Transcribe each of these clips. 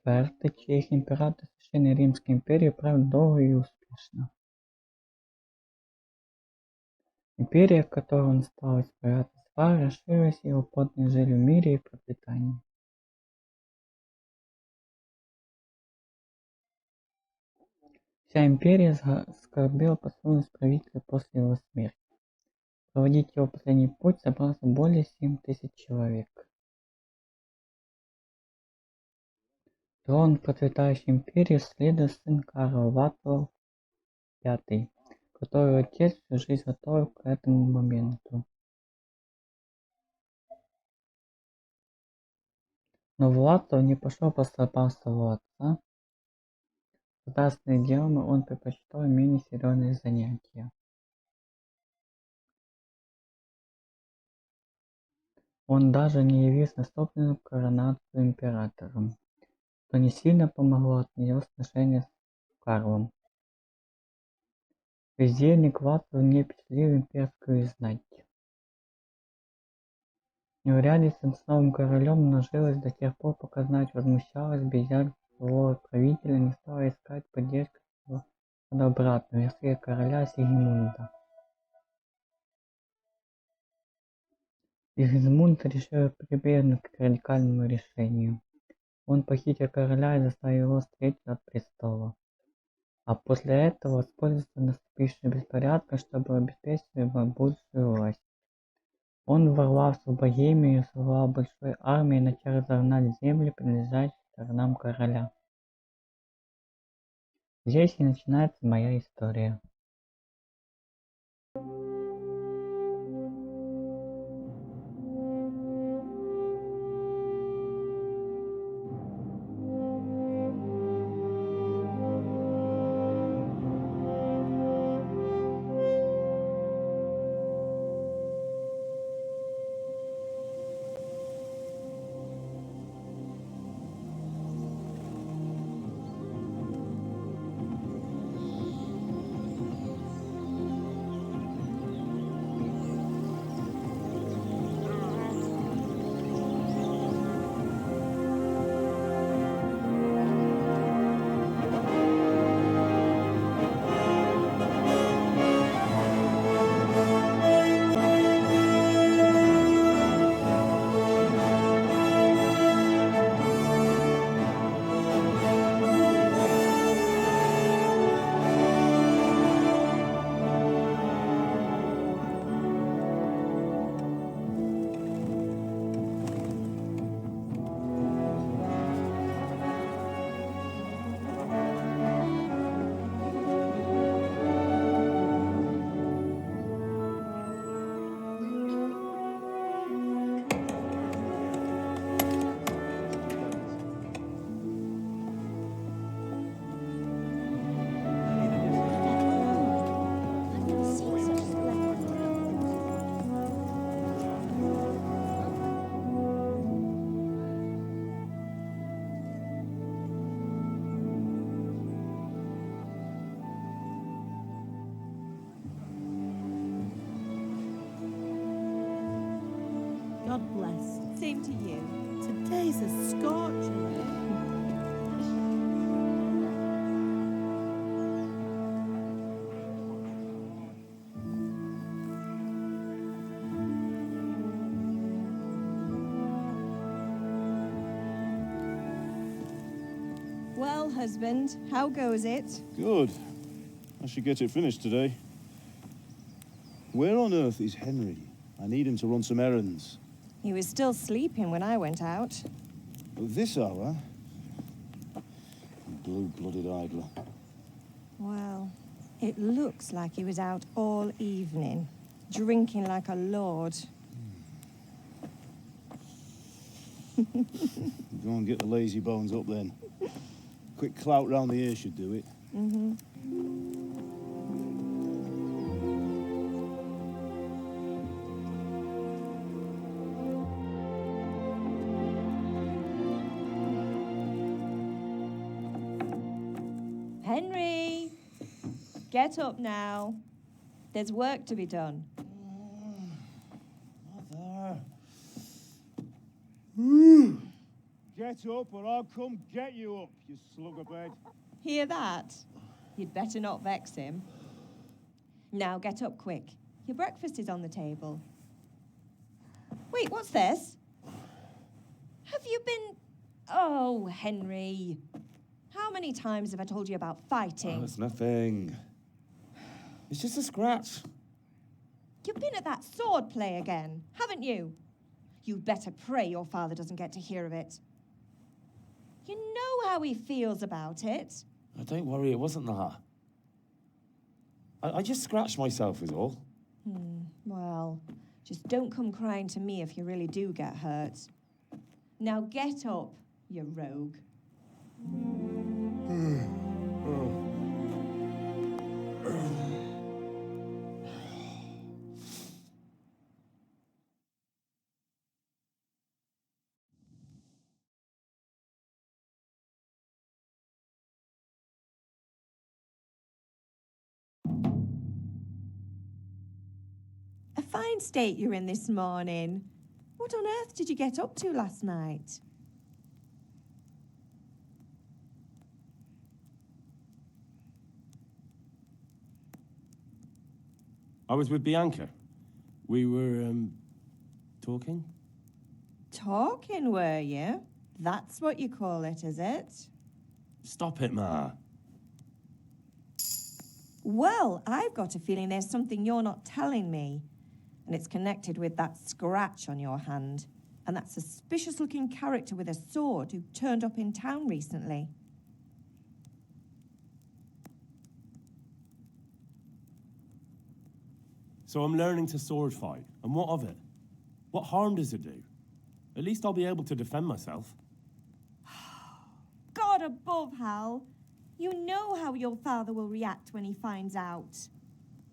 IV, чьих император Священной Римской империи правил долго и успешно. Империя, в которой он стал избираться свара, расширилась, и его подданные жили в мире и процветании. Вся империя скорбела по своему правителю после его смерти. Проводить его последний путь собрался более 7000 человек. Трон процветающей империи следует сын Карла Вацлав V, который отец всю жизнь готовил к этому моменту. Но Вацлав не пошел по стопам своего отца. Государственными делами он предпочитал менее серьезные занятия. Он даже не явился на собственную коронацию императором, что не сильно помогло от него сношения с Карлом. Бездельник Вацлав не впечатлил имперскую знать. Неурядица с новым королем множилась до тех пор, пока знать возмущалась, бездельник злого правителя не стала искать поддержку своего брата, версия короля Сигизмунда. Сигизмунд решил прибегнуть к радикальному решению. Он похитил короля и заставил его встретить от престола. А после этого воспользовался наступившим беспорядком, чтобы обеспечить ему будущую власть. Он ворвался в Богемию, создал большой армией и начал разогнать земли, принадлежащие сторонам короля. Здесь и начинается моя история. God bless. Same to you. Today's a scorcher. Well, husband, how goes it? Good. I should get it finished today. Where on earth is Henry? I need him to run some errands. He was still sleeping when I went out. At this hour? Blue-blooded idler. Well, it looks like he was out all evening, drinking like a lord. Go and get the lazy bones up then. Quick clout round the ear should do it. Mm-hmm. Henry, get up now. There's work to be done. Mother. Get up or I'll come get you up, you slugabed. Hear that? You'd better not vex him. Now get up quick. Your breakfast is on the table. Wait, what's this? Have you been... Oh, Henry. How many times have I told you about fighting? Oh, it's nothing. It's just a scratch. You've been at that sword play again, haven't you? You'd better pray your father doesn't get to hear of it. You know how he feels about it. Oh, don't worry, it wasn't that. I just scratched myself is all. Well, just don't come crying to me if you really do get hurt. Now get up, you rogue. A fine state you're in this morning. What on earth did you get up to last night? I was with Bianca. We were, talking? Talking, were you? That's what you call it, is it? Stop it, Ma. Well, I've got a feeling there's something you're not telling me. And it's connected with that scratch on your hand. And that suspicious-looking character with a sword who turned up in town recently. So I'm learning to sword fight. And what of it? What harm does it do? At least I'll be able to defend myself. God above, Hal. You know how your father will react when he finds out.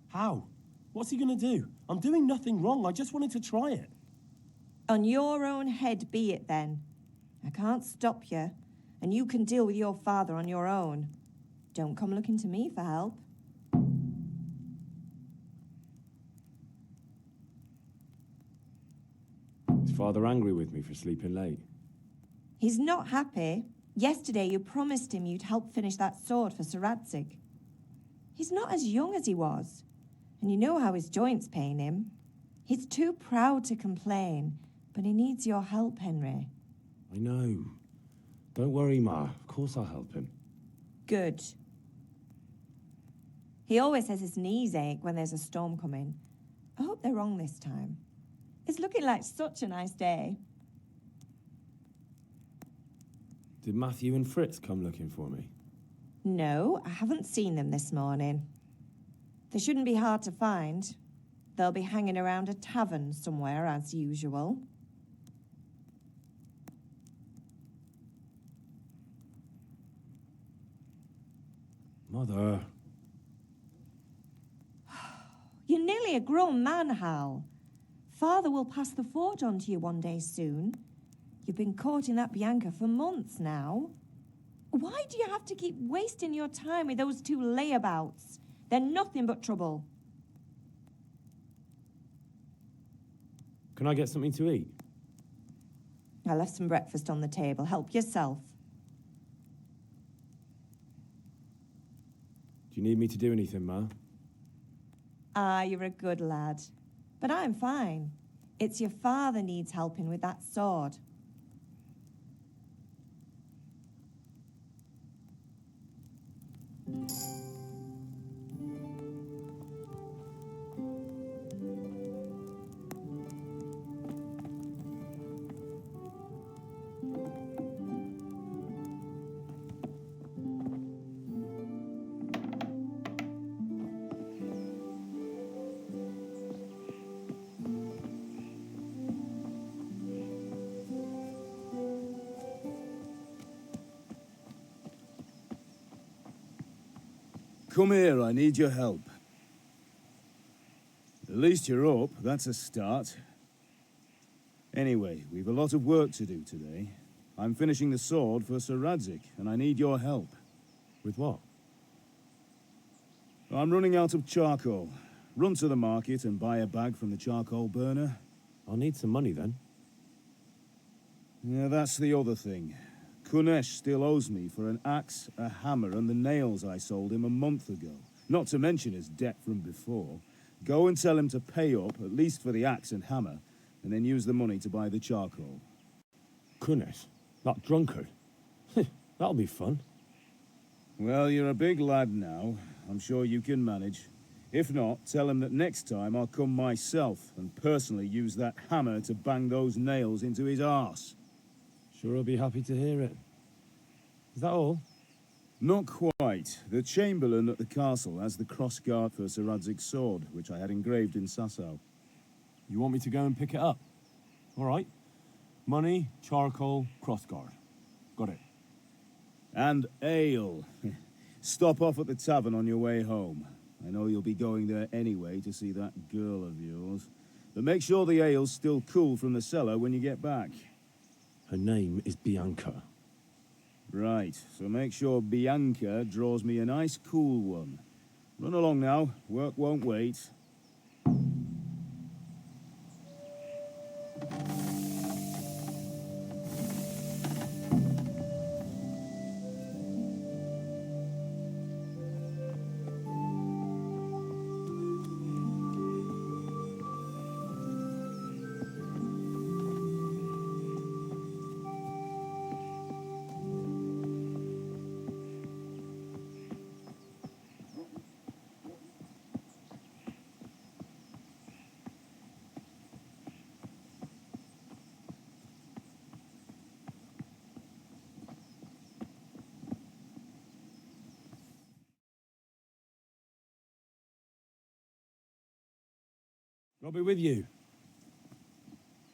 How? What's he gonna do? I'm doing nothing wrong. I just wanted to try it. On your own head be it then. I can't stop you, and you can deal with your father on your own. Don't come looking to me for help. Is Father angry with me for sleeping late? He's not happy. Yesterday you promised him you'd help finish that sword for Sir Radzig. He's not as young as he was, and you know how his joints pain him. He's too proud to complain, but he needs your help, Henry. I know. Don't worry, Ma. Of course I'll help him. Good. He always says his knees ache when there's a storm coming. I hope they're wrong this time. It's looking like such a nice day. Did Matthew and Fritz come looking for me? No, I haven't seen them this morning. They shouldn't be hard to find. They'll be hanging around a tavern somewhere, as usual. Mother. You're nearly a grown man, Hal. Father will pass the forge on to you one day soon. You've been courting that Bianca for months now. Why do you have to keep wasting your time with those two layabouts? They're nothing but trouble. Can I get something to eat? I left some breakfast on the table. Help yourself. Do you need me to do anything, Ma? Ah, you're a good lad. But I'm fine. It's your father needs helping with that sword. Come here, I need your help. At least you're up, that's a start. Anyway, we've a lot of work to do today. I'm finishing the sword for Sir Radzig, and I need your help. With what? I'm running out of charcoal. Run to the market and buy a bag from the charcoal burner. I'll need some money then. Yeah, that's the other thing. Kunesh still owes me for an axe, a hammer, and the nails I sold him a month ago. Not to mention his debt from before. Go and tell him to pay up, at least for the axe and hammer, and then use the money to buy the charcoal. Goodness, that drunkard. That'll be fun. Well, you're a big lad now. I'm sure you can manage. If not, tell him that next time I'll come myself and personally use that hammer to bang those nails into his arse. Sure, I'll be happy to hear it. Is that all? Not quite. The Chamberlain at the castle has the crossguard for Sir Radzig's sword, which I had engraved in Sasau. You want me to go and pick it up? All right. Money, charcoal, crossguard. Got it. And ale. Stop off at the tavern on your way home. I know you'll be going there anyway to see that girl of yours. But make sure the ale's still cool from the cellar when you get back. Her name is Bianca. Right, so make sure Bianca draws me a nice cool one. Run along now, work won't wait. I'll be with you.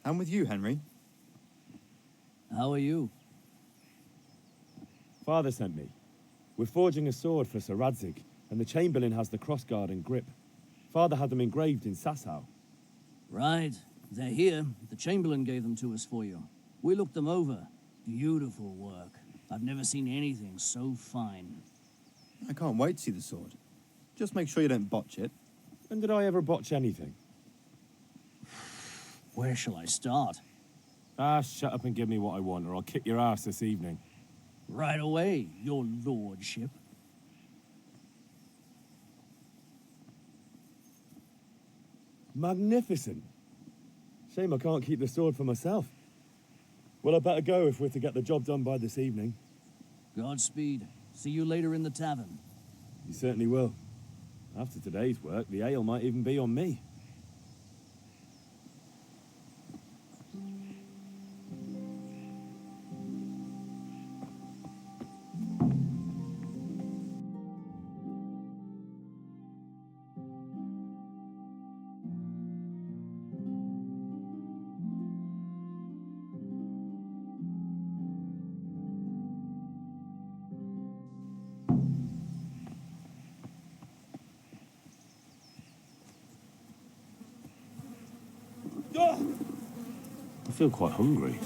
I'm with you, Henry. How are you? Father sent me. We're forging a sword for Sir Radzig, and the Chamberlain has the crossguard and grip. Father had them engraved in Sasau. Right. They're here. The Chamberlain gave them to us for you. We looked them over. Beautiful work. I've never seen anything so fine. I can't wait to see the sword. Just make sure you don't botch it. When did I ever botch anything? Where shall I start? Ah, shut up and give me what I want, or I'll kick your ass this evening. Right away, your lordship. Magnificent. Shame I can't keep the sword for myself. Well, I better go if we're to get the job done by this evening. Godspeed. See you later in the tavern. You certainly will. After today's work, the ale might even be on me. I feel quite hungry.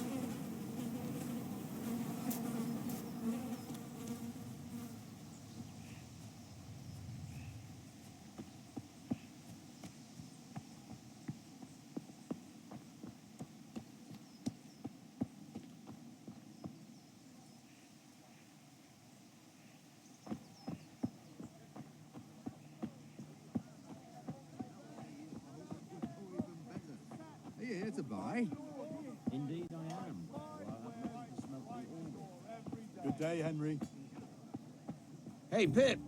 Are you here to buy? Indeed I am. Good day, Henry. Hey, Pip!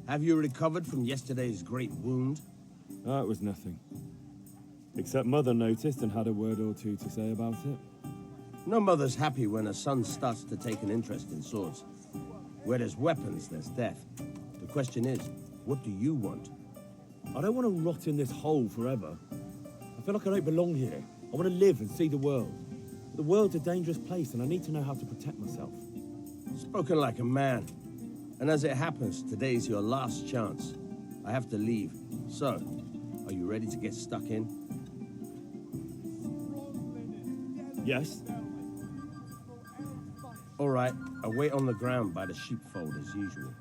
Have you recovered from yesterday's great wound? Oh, it was nothing. Except Mother noticed and had a word or two to say about it. No mother's happy when a son starts to take an interest in swords. Where there's weapons, there's death. The question is, what do you want? I don't want to rot in this hole forever. I feel like I don't belong here. I want to live and see the world. The world's a dangerous place and I need to know how to protect myself. Spoken like a man. And as it happens, today's your last chance. I have to leave. So, are you ready to get stuck in? Yes? All right, I'll wait on the ground by the sheepfold as usual.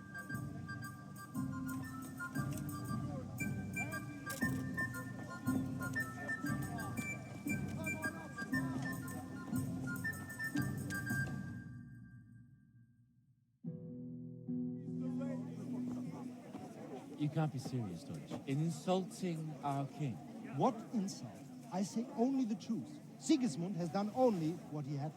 You can't be serious, Deutsch. Insulting our king. What insult? I say only the truth. Sigismund has done only what he had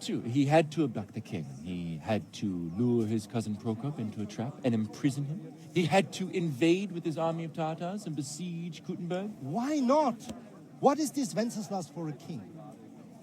to. He had to abduct the king. He had to lure his cousin Prokop into a trap and imprison him. He had to invade with his army of Tartars and besiege Kuttenberg. Why not? What is this Wenceslas for a king?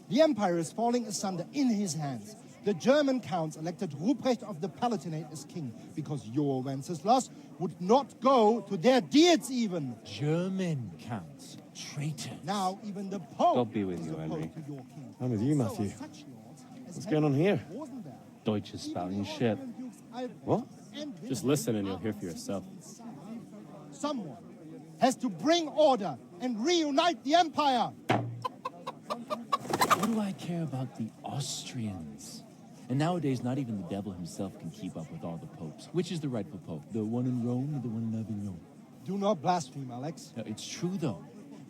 The empire is falling asunder in his hands. The German counts elected Ruprecht of the Palatinate as king because your Wenceslas would not go to their deeds even. German counts. Traitors. Now even the Pope God be with is you, opposed Henry. to your king. I'm with you, So Matthew. are such lords as What's going on here? Rosenberg. Deutsch is spouting Even shit. Austrian Dukes Albrecht What? and Just Wilhelm listen and you'll are hear for yourself. Someone has to bring order and reunite the empire. What do I care about the Austrians? And nowadays, not even the devil himself can keep up with all the popes. Which is the rightful pope? The one in Rome or the one in Avignon? Do not blaspheme, Alex. No, it's true, though.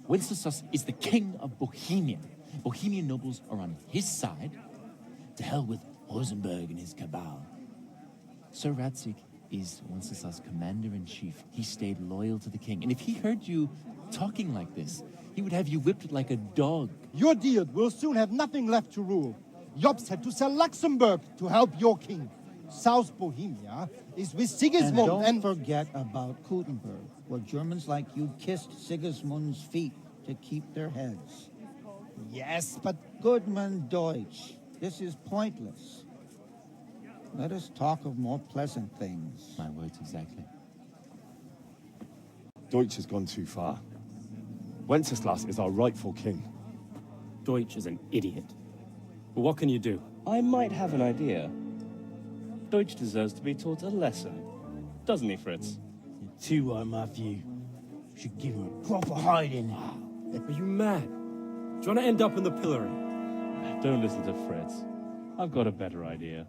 Wenceslas is the king of Bohemia. Bohemian nobles are on his side. To hell with Rosenberg and his cabal. Sir Ratzig is Wenceslas' commander-in-chief. He stayed loyal to the king. And if he heard you talking like this, he would have you whipped like a dog. Your Diet will soon have nothing left to rule. Jobst had to sell Luxembourg to help your king. South Bohemia is with Sigismund And don't forget about Kuttenberg, where Germans like you kissed Sigismund's feet to keep their heads. Yes, but Goodman Deutsch, this is pointless. Let us talk of more pleasant things. My words exactly. Deutsch has gone too far. Wenceslas is our rightful king. Deutsch is an idiot. But what can you do? I might have an idea. Deutsch deserves to be taught a lesson. Doesn't he, Fritz? Too right, Matthew. Should give him a proper hiding. Are you mad? Do you want to end up in the pillory? Don't listen to Fritz. I've got a better idea.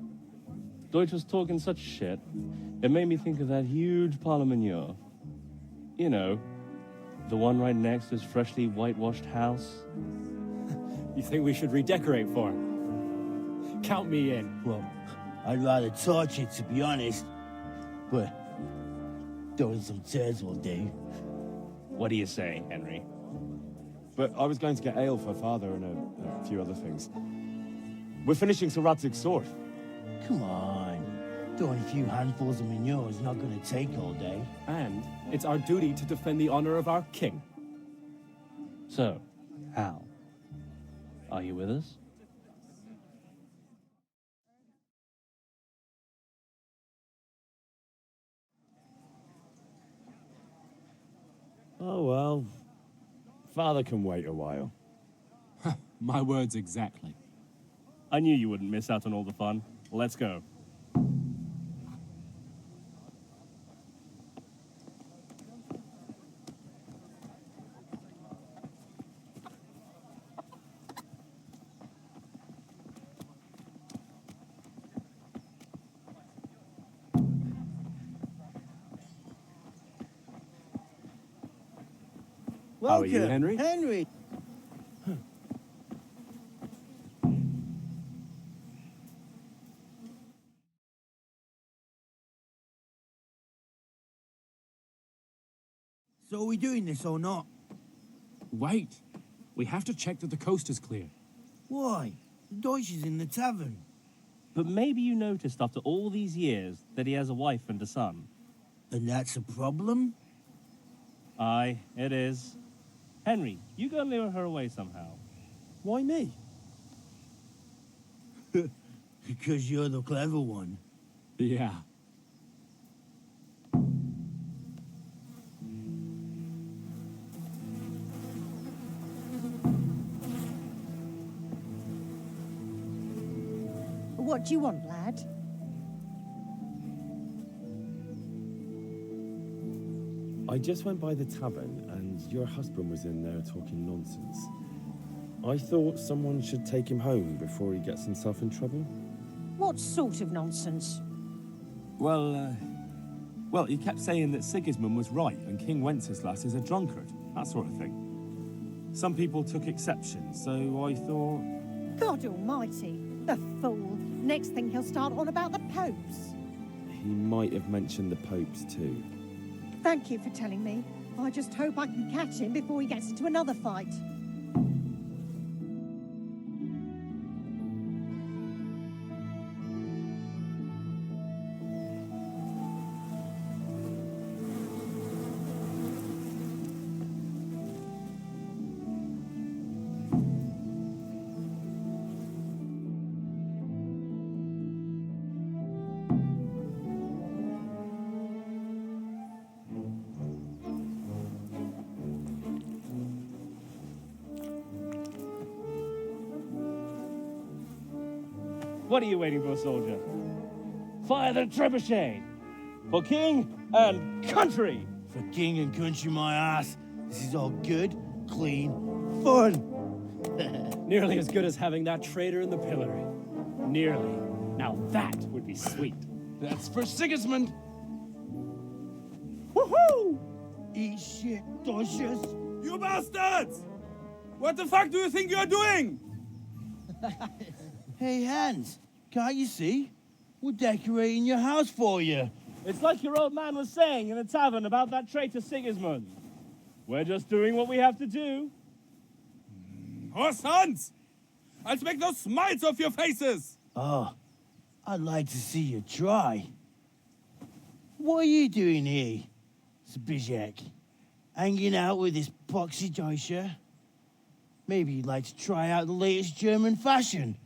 Deutsch was talking such shit, it made me think of that huge parliament. You know, the one right next to his freshly whitewashed house. You think we should redecorate for him? Count me in. Well, I'd rather torch it, to be honest. But throwing some tears will do. What do you say, Henry? But I was going to get ale for father and a few other things. We're finishing Sir Radzig's sword. Come on. Throwing a few handfuls of manure is not going to take all day. And it's our duty to defend the honor of our king. So, Hal, are you with us? Oh, well. Father can wait a while. My words exactly. I knew you wouldn't miss out on all the fun. Let's go. Welcome, How are you, Henry? Henry. So are we doing this or not? Wait. We have to check that the coast is clear. Why? Deutsch is in the tavern. But maybe you noticed after all these years that he has a wife and a son. And that's a problem? Aye, it is. Henry, you go lure her away somehow. Why me? Because you're the clever one. Yeah. What do you want, lad? I just went by the tavern and your husband was in there talking nonsense. I thought someone should take him home before he gets himself in trouble. What sort of nonsense? Well, he kept saying that Sigismund was right and King Wenceslas is a drunkard, that sort of thing. Some people took exception, so I thought... God almighty, the fool. Next thing he'll start on about the popes. He might have mentioned the popes too. Thank you for telling me. I just hope I can catch him before he gets into another fight. What are you waiting for, soldier? Fire the trebuchet! For king and country! For king and country, my ass. This is all good, clean, fun. Nearly as good as having that traitor in the pillory. Nearly. Now that would be sweet. That's for Sigismund. Woohoo! Eat shit, docious. You bastards! What the fuck do you think you're doing? Hey, Hans, can't you see? We're decorating your house for you. It's like your old man was saying in the tavern about that traitor Sigismund. We're just doing what we have to do. Horse Hans! I'll make those smiles off your faces! Oh, I'd like to see you try. What are you doing here, Zbigniew? Hanging out with this poxy Deutscher? Maybe you'd like to try out the latest German fashion.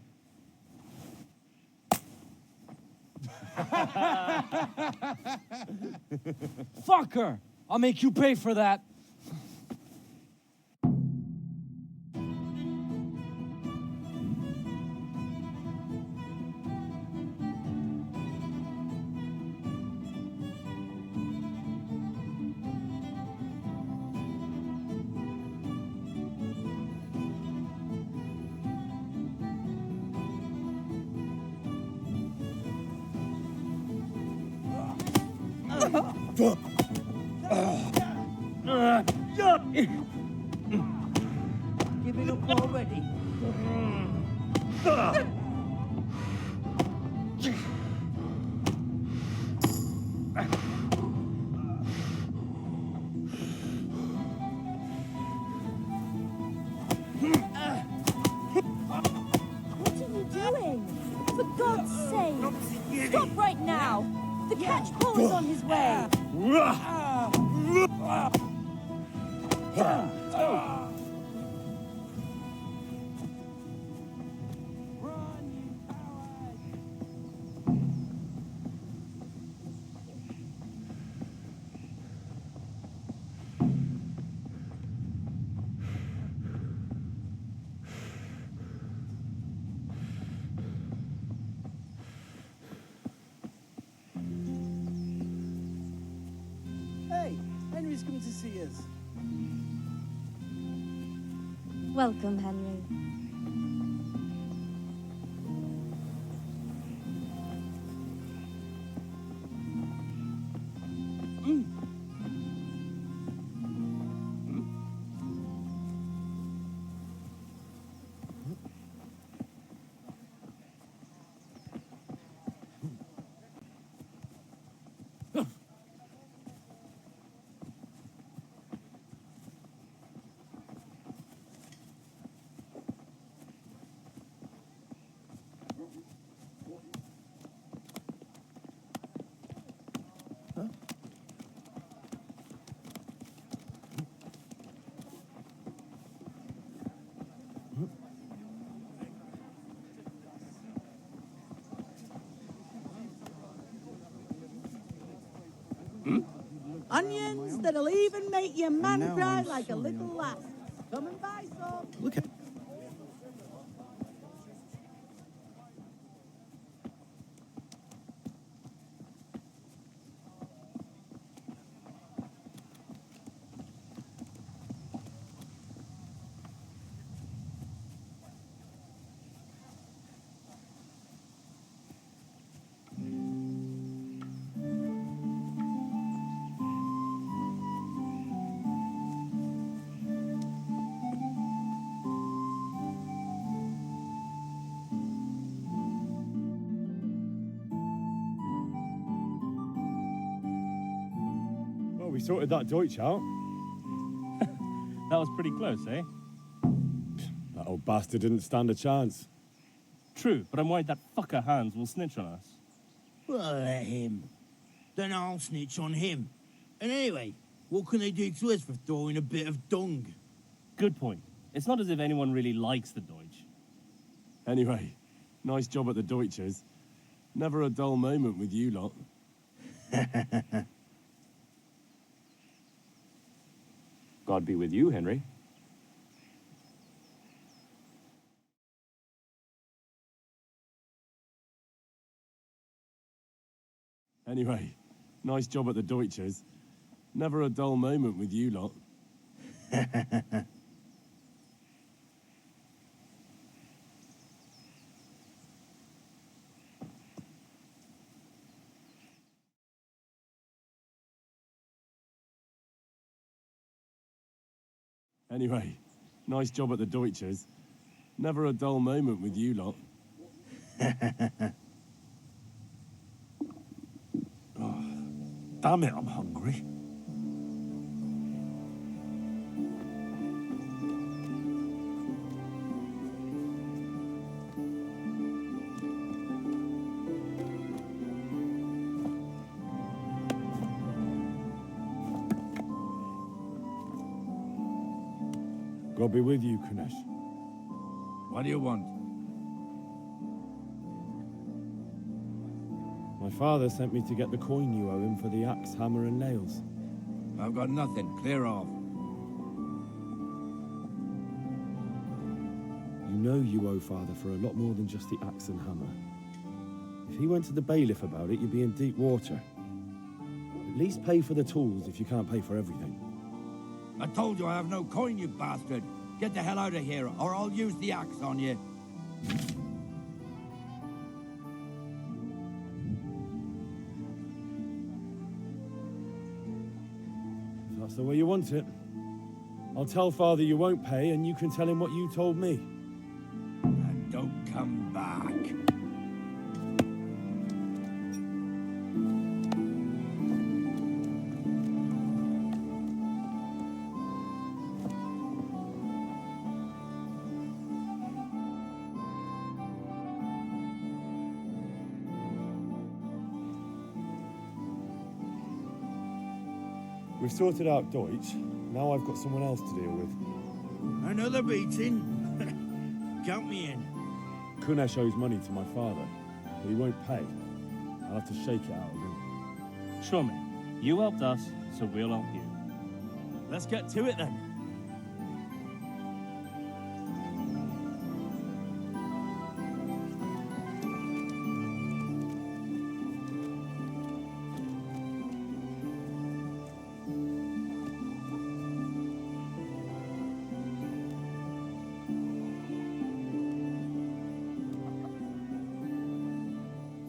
Fucker! I'll make you pay for that. Give it up already. What are you doing? For God's sake! Stop right now! The catch pole is on his way! Hey, Henry's coming to see us. Welcome, Henry. Onions that'll even make your man cry like a little lass. Come and buy some. Look at. sorted that Deutsch out? That was pretty close, eh? That old bastard didn't stand a chance. True, but I'm worried that fucker Hans will snitch on us. Well, let him. Then I'll snitch on him. And anyway, what can they do to us for throwing a bit of dung? Good point. It's not as if anyone really likes the Deutsch. Anyway, nice job at the Deutsches. Never a dull moment with you lot. God be with you, Henry. Anyway, nice job at the Deutsches. Never a dull moment with you lot. Anyway, nice job at the Deutsches. Never a dull moment with you lot. Oh, damn it, I'm hungry. God be with you, Kunesh. What do you want? My father sent me to get the coin you owe him for the axe, hammer, and nails. I've got nothing. Clear off. You know you owe father for a lot more than just the axe and hammer. If he went to the bailiff about it, you'd be in deep water. At least pay for the tools if you can't pay for everything. I told you I have no coin, you bastard. Get the hell out of here, or I'll use the axe on you. If that's the way you want it, I'll tell father you won't pay, and you can tell him what you told me. And don't come back. We've sorted out Deutsch. Now I've got someone else to deal with. Another beating? Count me in. Kunesh owes money to my father, but he won't pay. I'll have to shake it out of him. Sure, mate. You helped us, so we'll help you. Let's get to it then.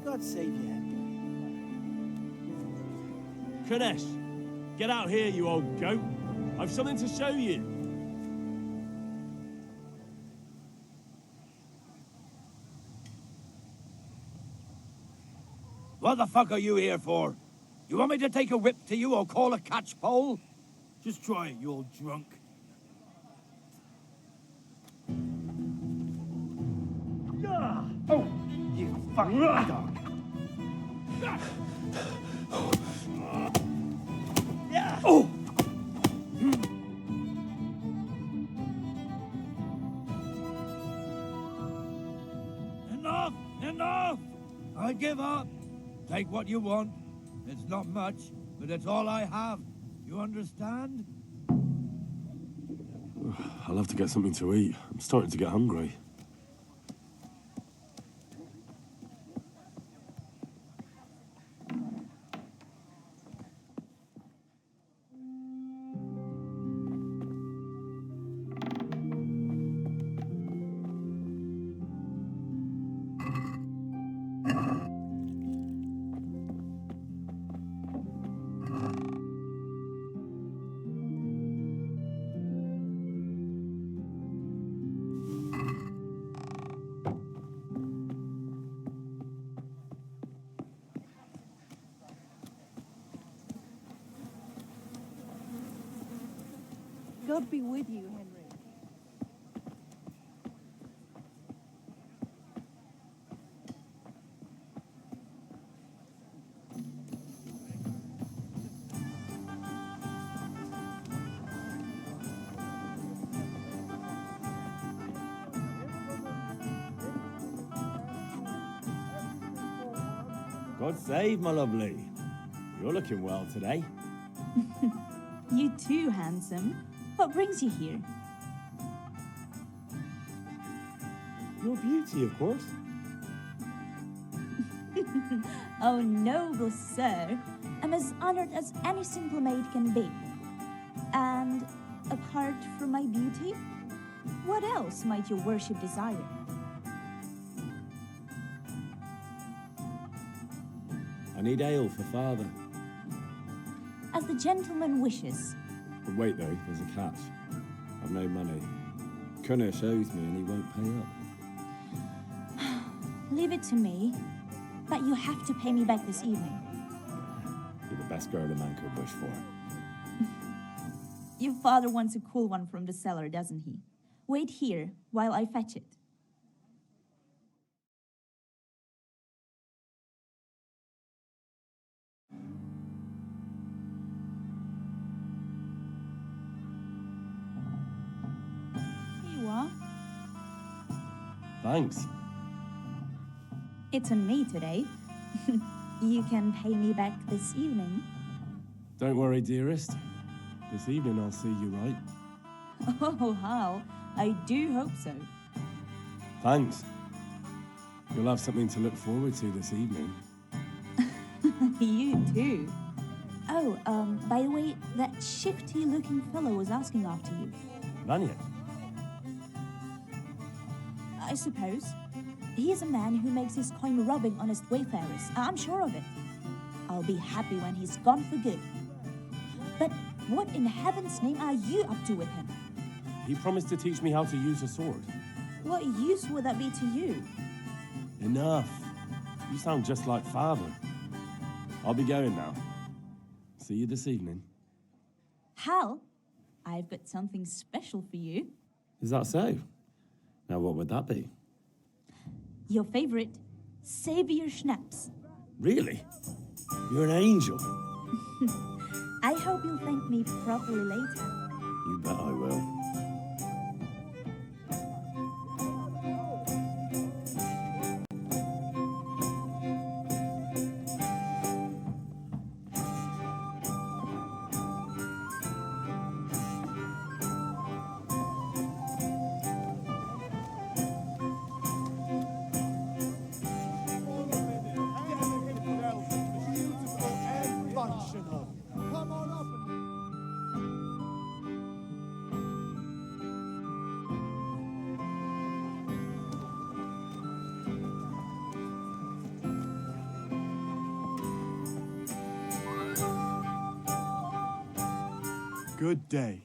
God save you. Kunesh, get out here, you old goat. I've something to show you. What the fuck are you here for? You want me to take a whip to you or call a catchpole? Just try it, you old drunk. Oh, you fucking dog. Oh! Enough! Enough! I give up. Take what you want. It's not much, but it's all I have. You understand? I'll have to get something to eat. I'm starting to get hungry. God be with you, Henry. God save, my lovely. You're looking well today. You too, handsome. What brings you here? Your beauty, of course. Oh, noble sir. I'm as honored as any simple maid can be. And apart from my beauty, what else might your worship desire? I need ale for father. As the gentleman wishes. But wait though, there's a catch. I've no money. Kunnish owes me and he won't pay up. Leave it to me. But you have to pay me back this evening. You're the best girl a man could wish for. Your father wants a cool one from the cellar, doesn't he? Wait here while I fetch it. Here you are. Thanks. It's on me today. You can pay me back this evening. Don't worry, dearest. This evening I'll see you right. Oh, how? I do hope so. Thanks. You'll have something to look forward to this evening. You too. Oh, by the way, that shifty-looking fellow was asking after you. Vanya? I suppose. He is a man who makes his coin robbing honest wayfarers. I'm sure of it. I'll be happy when he's gone for good. But what in heaven's name are you up to with him? He promised to teach me how to use a sword. What use would that be to you? Enough. You sound just like father. I'll be going now. See you this evening. Hal, I've got something special for you. Is that so? Now what would that be? Your favorite, Savior Schnapps. Really? You're an angel. I hope you'll thank me properly later. You bet I will. Come on up and... Good day.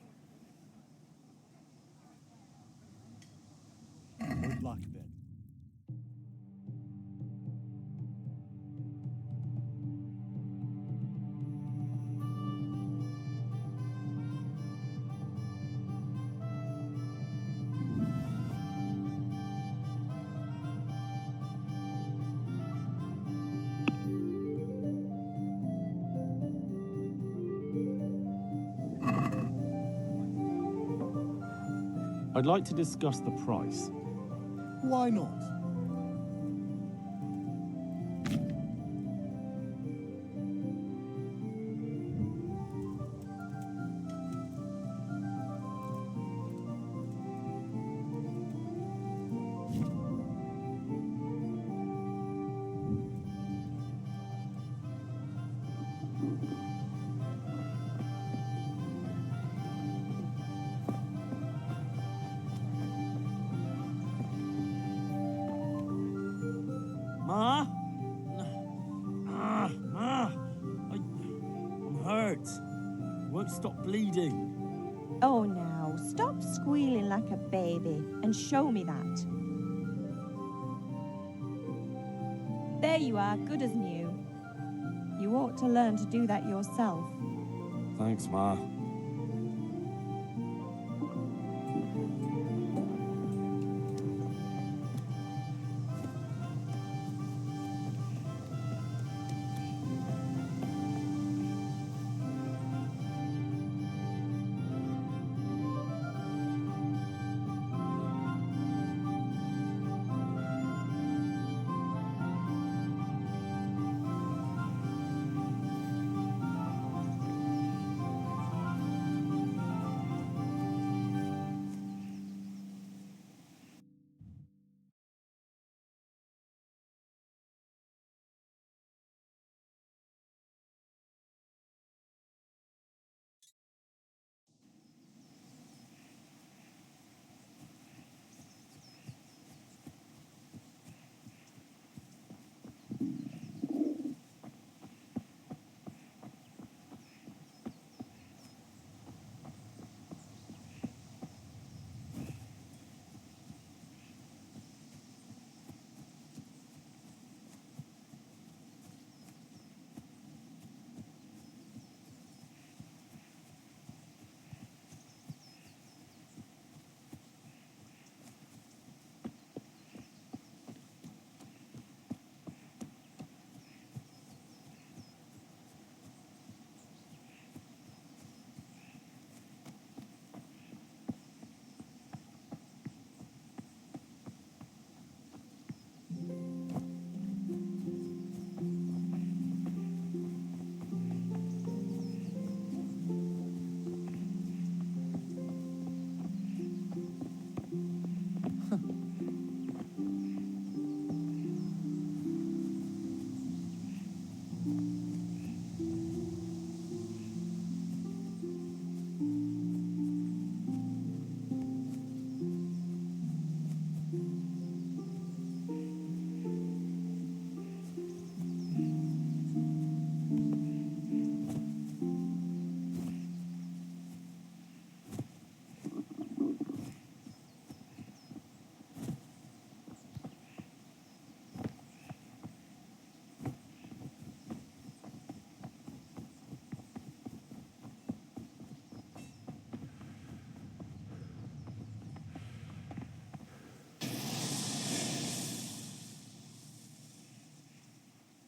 Good luck, then. I'd like to discuss the price. Why not? Ma? Ma! I'm hurt. Won't stop bleeding. Oh, now, stop squealing like a baby and show me that. There you are, good as new. You ought to learn to do that yourself. Thanks, Ma.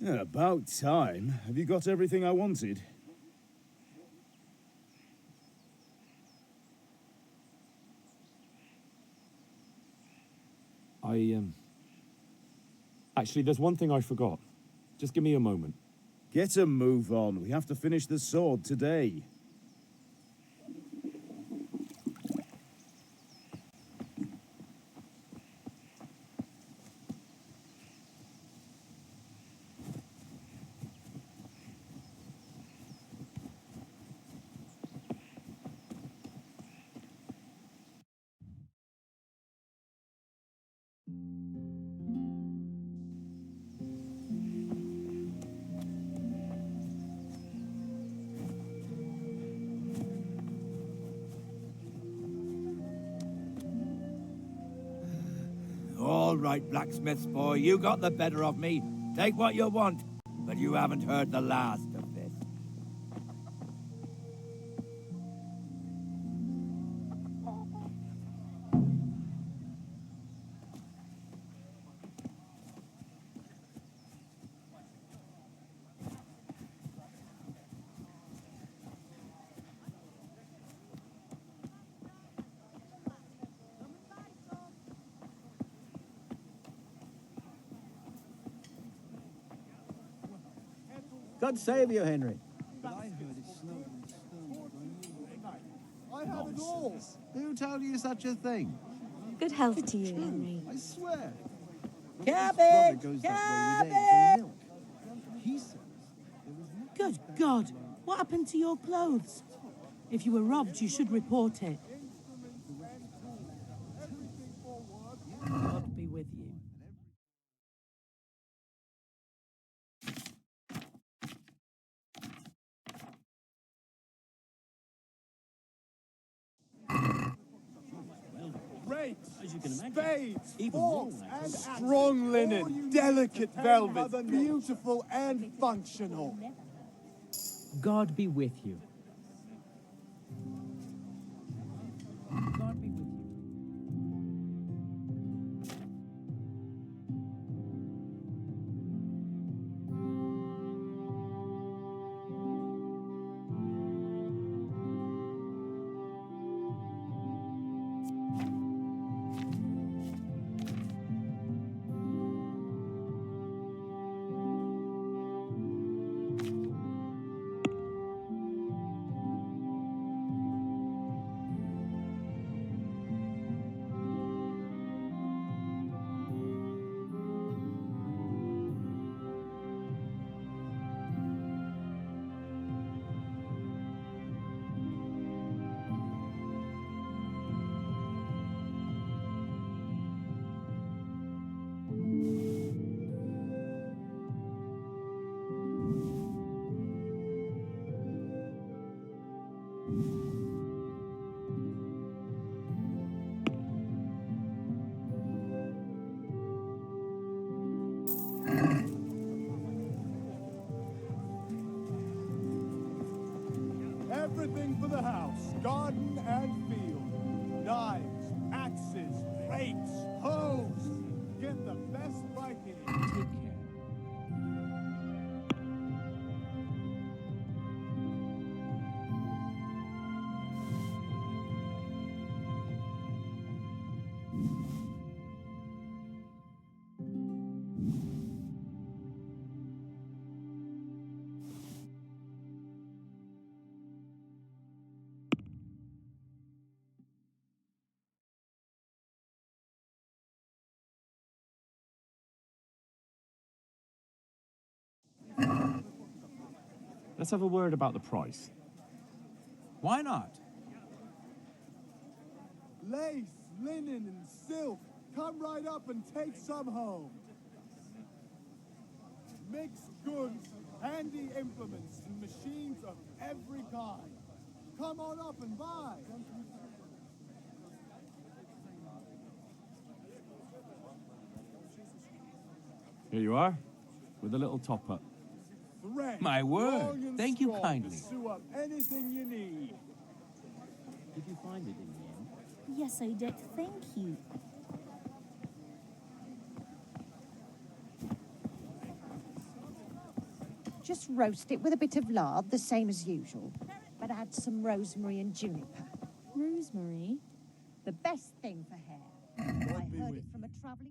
Yeah, about time. Have you got everything I wanted? Actually, there's one thing I forgot. Just give me a moment. Get a move on. We have to finish the sword today. All right, blacksmith's boy, you got the better of me. Take what you want, but you haven't heard the last of this. God save you, Henry. I have it all. Who told you such a thing? Good health to you, Henry. I swear. Cabbage! Cabbage! He says there was no... Good God! What happened to your clothes? If you were robbed, you should report it. God be with you. Rakes, As you can imagine, spades, even forks, more and Strong linen, delicate velvet, beautiful and functional. God be with you. God be with you. Everything for the house, garden and field. Knives, axes, rakes, hoes. Get the best Viking. Take care. Let's have a word about the price. Why not? Lace, linen, and silk. Come right up and take some home. Mixed goods, handy implements, and machines of every kind. Come on up and buy. Here you are, with a little top-up. Thread, My word. long and Thank you strong kindly. To sew up anything you need. Did you find it in the end? Yes, I did. Thank you. Just roast it with a bit of lard, the same as usual. But add some rosemary and juniper. Rosemary? The best thing for hair. I heard it from a travelling...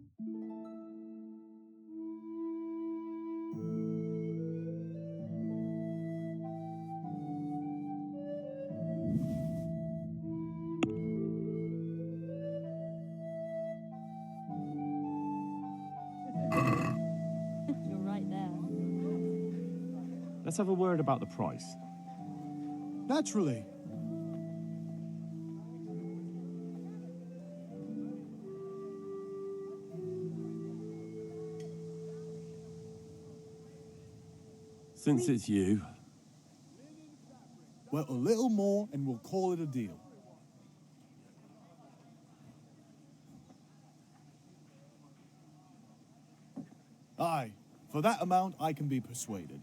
You're right there. Let's have a word about the price. Naturally. Since it's you, Well, a little more and we'll call it a deal. Aye, for that amount I can be persuaded.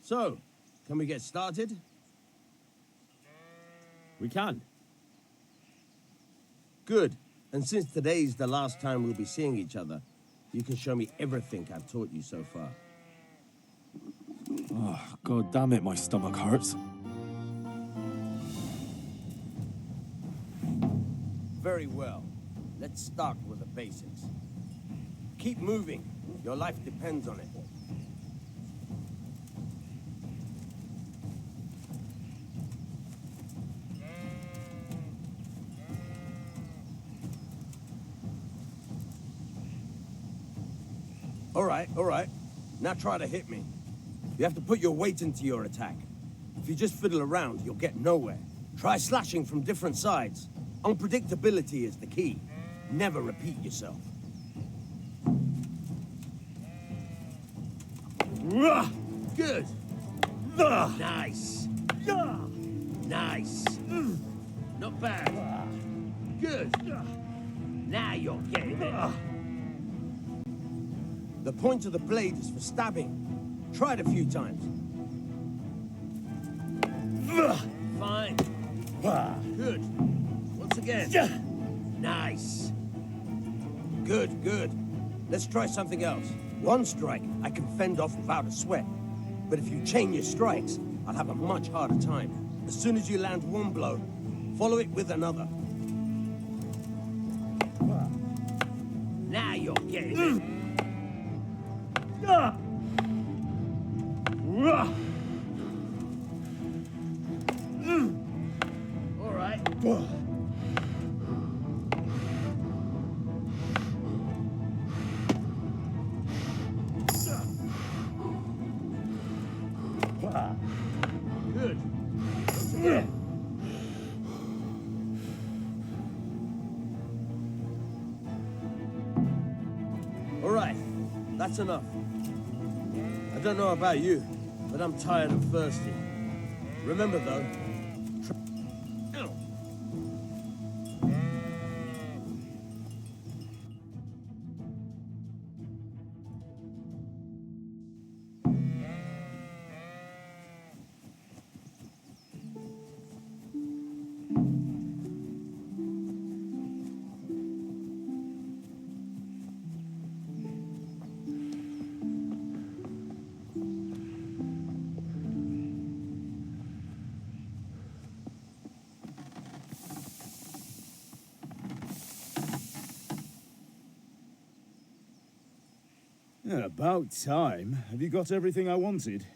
So, can we get started? we can. Good. And since today's the last time we'll be seeing each other, you can show me everything I've taught you so far. Oh, God damn it, my stomach hurts. Very well. Let's start with the basics. Keep moving. Your life depends on it. All right. Now try to hit me. You have to put your weight into your attack. If you just fiddle around, you'll get nowhere. Try slashing from different sides. Unpredictability is the key. Never repeat yourself. Good. Nice. Nice. Not bad. Good. Now you're getting it. The point of the blade is for stabbing. Try it a few times. Fine. Good. Once again. Nice. Good. Let's try something else. One strike I can fend off without a sweat. But if you chain your strikes, I'll have a much harder time. As soon as you land one blow, follow it with another. Now you're getting it. All right. Good. Once again. All right. That's enough. I don't know about you, but I'm tired and thirsty. Remember, though... Ow. Yeah, about time. Have you got everything I wanted?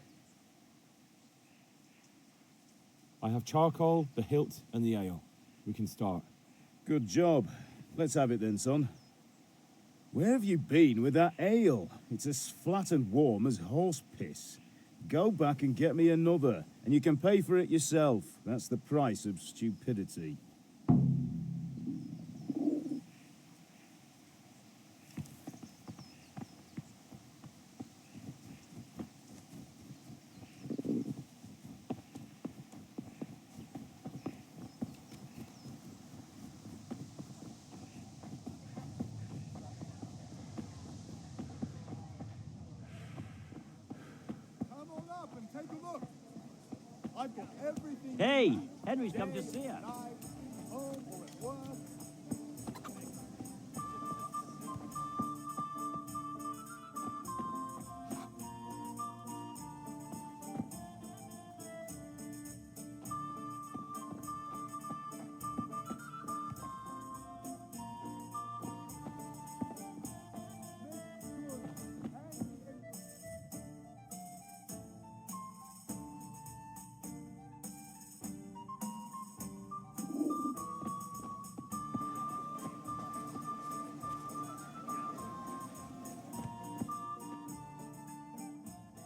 I have charcoal, the hilt, and the ale. We can start. Good job. Let's have it then, son. Where have you been with that ale? It's as flat and warm as horse piss. Go back and get me another, and you can pay for it yourself. That's the price of stupidity. Come on up and take a look. I've got everything. Hey, you need. Henry's come to Day, see us. night, home or at work.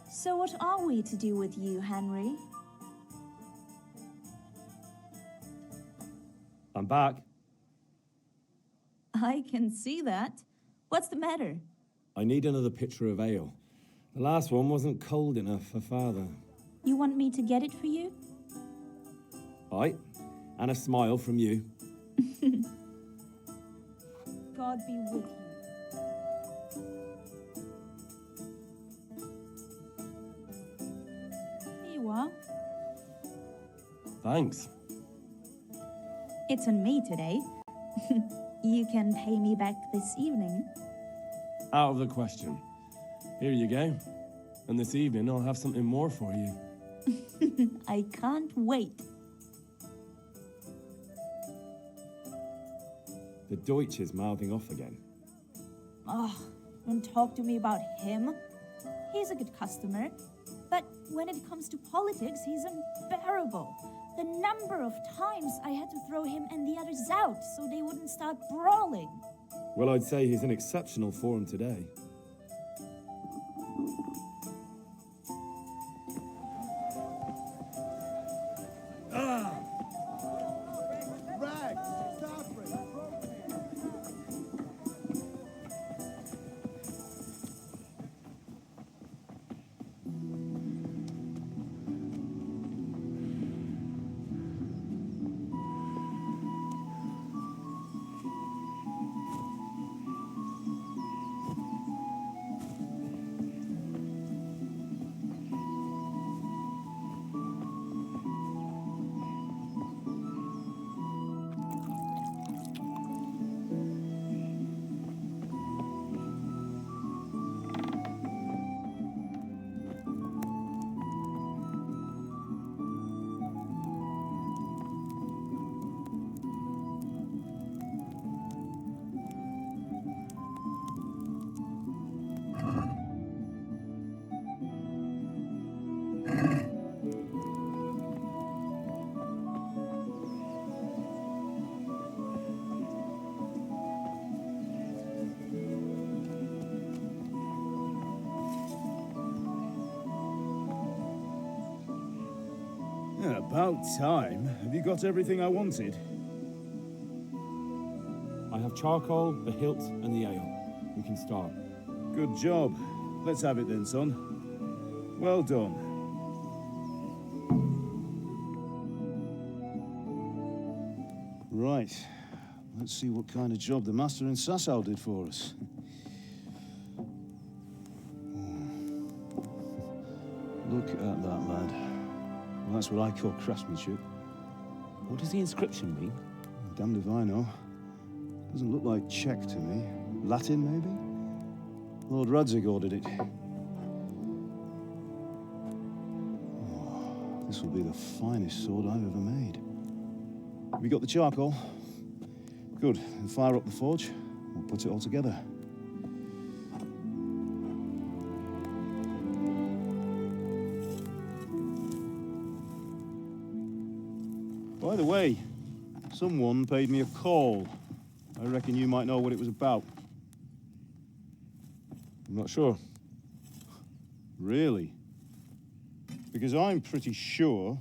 So what are we to do with you, Henry? I'm back. I can see that. What's the matter? I need another pitcher of ale. The last one wasn't cold enough for Father. You want me to get it for you? Aye, and a smile from you. God be with you. Here you are. Thanks. It's on me today. You can pay me back this evening. Out of the question. Here you go. And this evening I'll have something more for you. I can't wait. The Deutsch is mouthing off again. Oh, don't talk to me about him. He's a good customer. But when it comes to politics, he's unbearable. The number of times I had to throw him and the others out so they wouldn't start brawling. Well, I'd say he's in exceptional form today. Rags, saffron, Yeah, about time. Have you got everything I wanted? I have charcoal, the hilt, and the ale. We can start. Good job. Let's have it then, son. Well done. Right. Let's see what kind of job the master in Sasau did for us. Look at that, lad. Well, that's what I call craftsmanship. What does the inscription mean? Damned if I know. Doesn't look like Czech to me. Latin, maybe? Lord Radzig ordered it. Oh, this will be the finest sword I've ever made. Have you got the charcoal? Good. Then fire up the forge. We'll put it all together. By the way, someone paid me a call. I reckon you might know what it was about. I'm not sure. Really? Because I'm pretty sure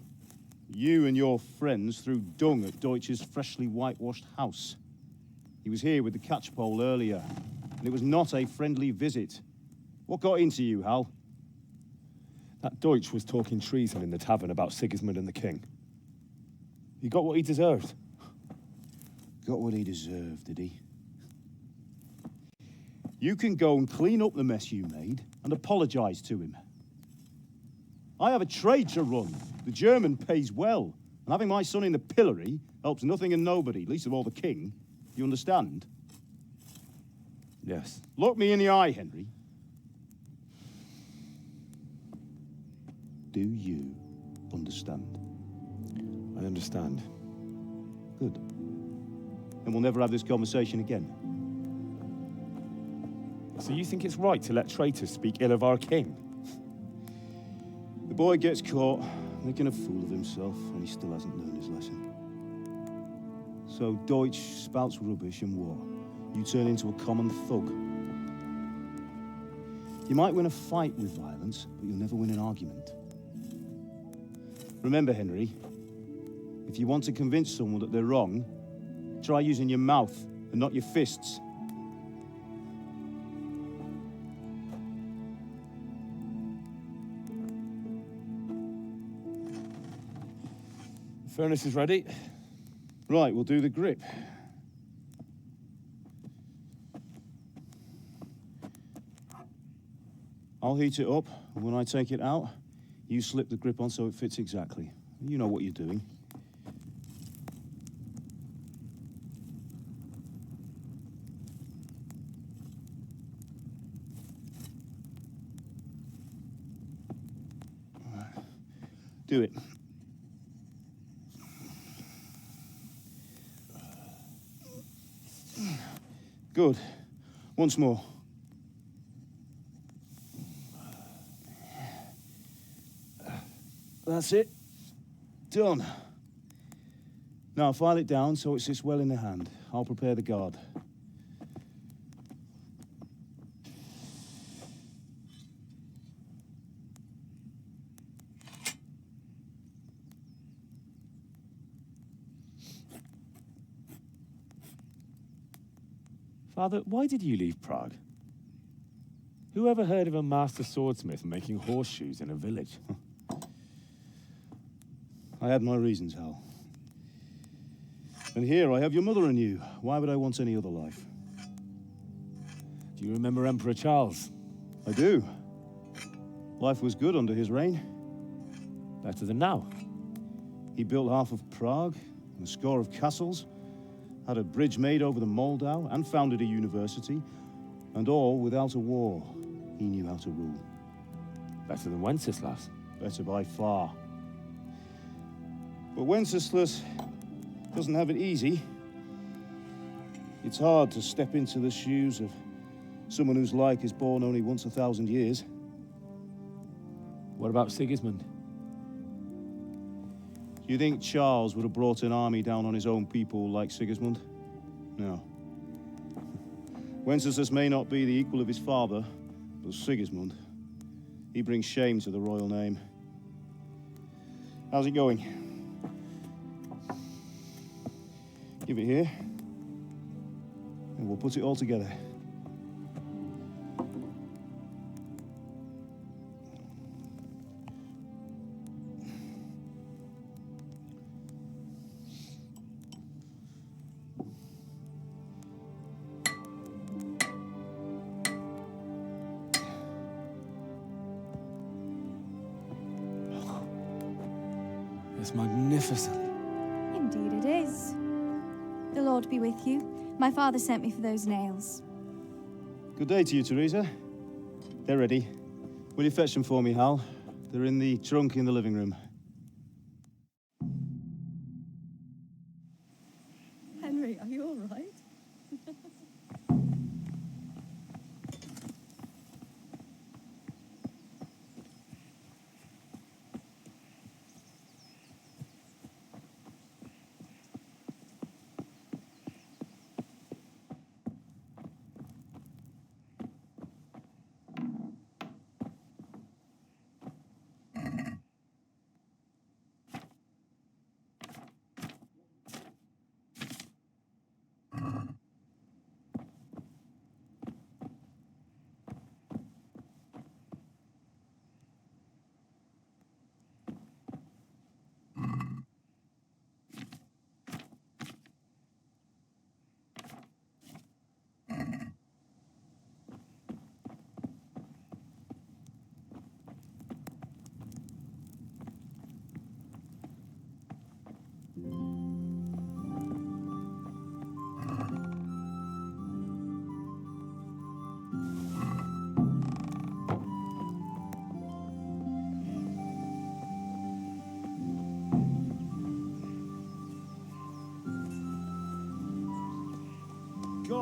you and your friends threw dung at Deutsch's freshly whitewashed house. He was here with the catchpole earlier, and it was not a friendly visit. What got into you, Hal? That Deutsch was talking treason in the tavern about Sigismund and the king. He got what he deserved. Got what he deserved, did he? You can go and clean up the mess you made and apologize to him. I have a trade to run. The German pays well, and having my son in the pillory helps nothing and nobody, least of all the king. You understand? Yes. Look me in the eye, Henry. Do you understand? I understand. Good. Then we'll never have this conversation again. So you think it's right to let traitors speak ill of our king? The boy gets caught, making a fool of himself, and he still hasn't learned his lesson. So Deutsch spouts rubbish, and what? You turn into a common thug. You might win a fight with violence, but you'll never win an argument. Remember, Henry, if you want to convince someone that they're wrong, try using your mouth and not your fists. The furnace is ready. Right, we'll do the grip. I'll heat it up, and when I take it out, you slip the grip on so it fits exactly. You know what you're doing. Do it. Good. Once more. That's it. Done. Now file it down so it sits well in the hand. I'll prepare the guard. Father, why did you leave Prague? Who ever heard of a master swordsmith making horseshoes in a village? I had my reasons, Hal. And here I have your mother and you. Why would I want any other life? Do you remember Emperor Charles? I do. Life was good under his reign. Better than now. He built half of Prague, and a score of castles, had a bridge made over the Moldau, and founded a university, and all without a war. He knew how to rule. Better than Wenceslas. Better by far. But Wenceslas doesn't have it easy. It's hard to step into the shoes of someone whose like is born only once 1,000 years. What about Sigismund? Do you think Charles would have brought an army down on his own people like Sigismund? No. Wenceslas may not be the equal of his father, but Sigismund, he brings shame to the royal name. How's it going? Give it here, and we'll put it all together. It's magnificent. Indeed it is. The Lord be with you. My father sent me for those nails. Good day to you, Teresa. They're ready. Will you fetch them for me, Hal? They're in the trunk in the living room. Henry, are you all right?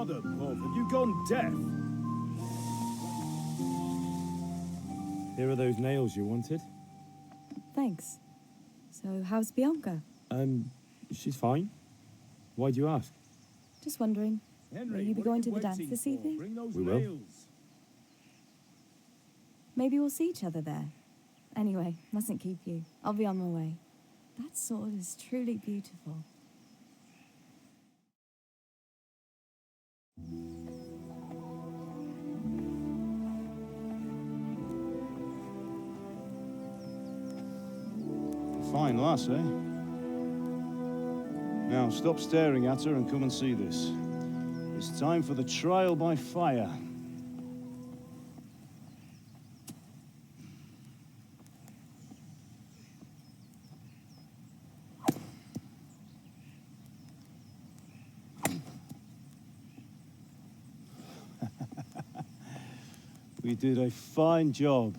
God above, have you gone deaf? Here are those nails you wanted. Thanks. So, how's Bianca? She's fine. Why do you ask? Just wondering. Will you be going to the dance this evening? We will. Maybe we'll see each other there. Anyway, mustn't keep you. I'll be on my way. That sword is truly beautiful. Fine lass, eh? Now, stop staring at her and come and see this. It's time for the trial by fire. We did a fine job.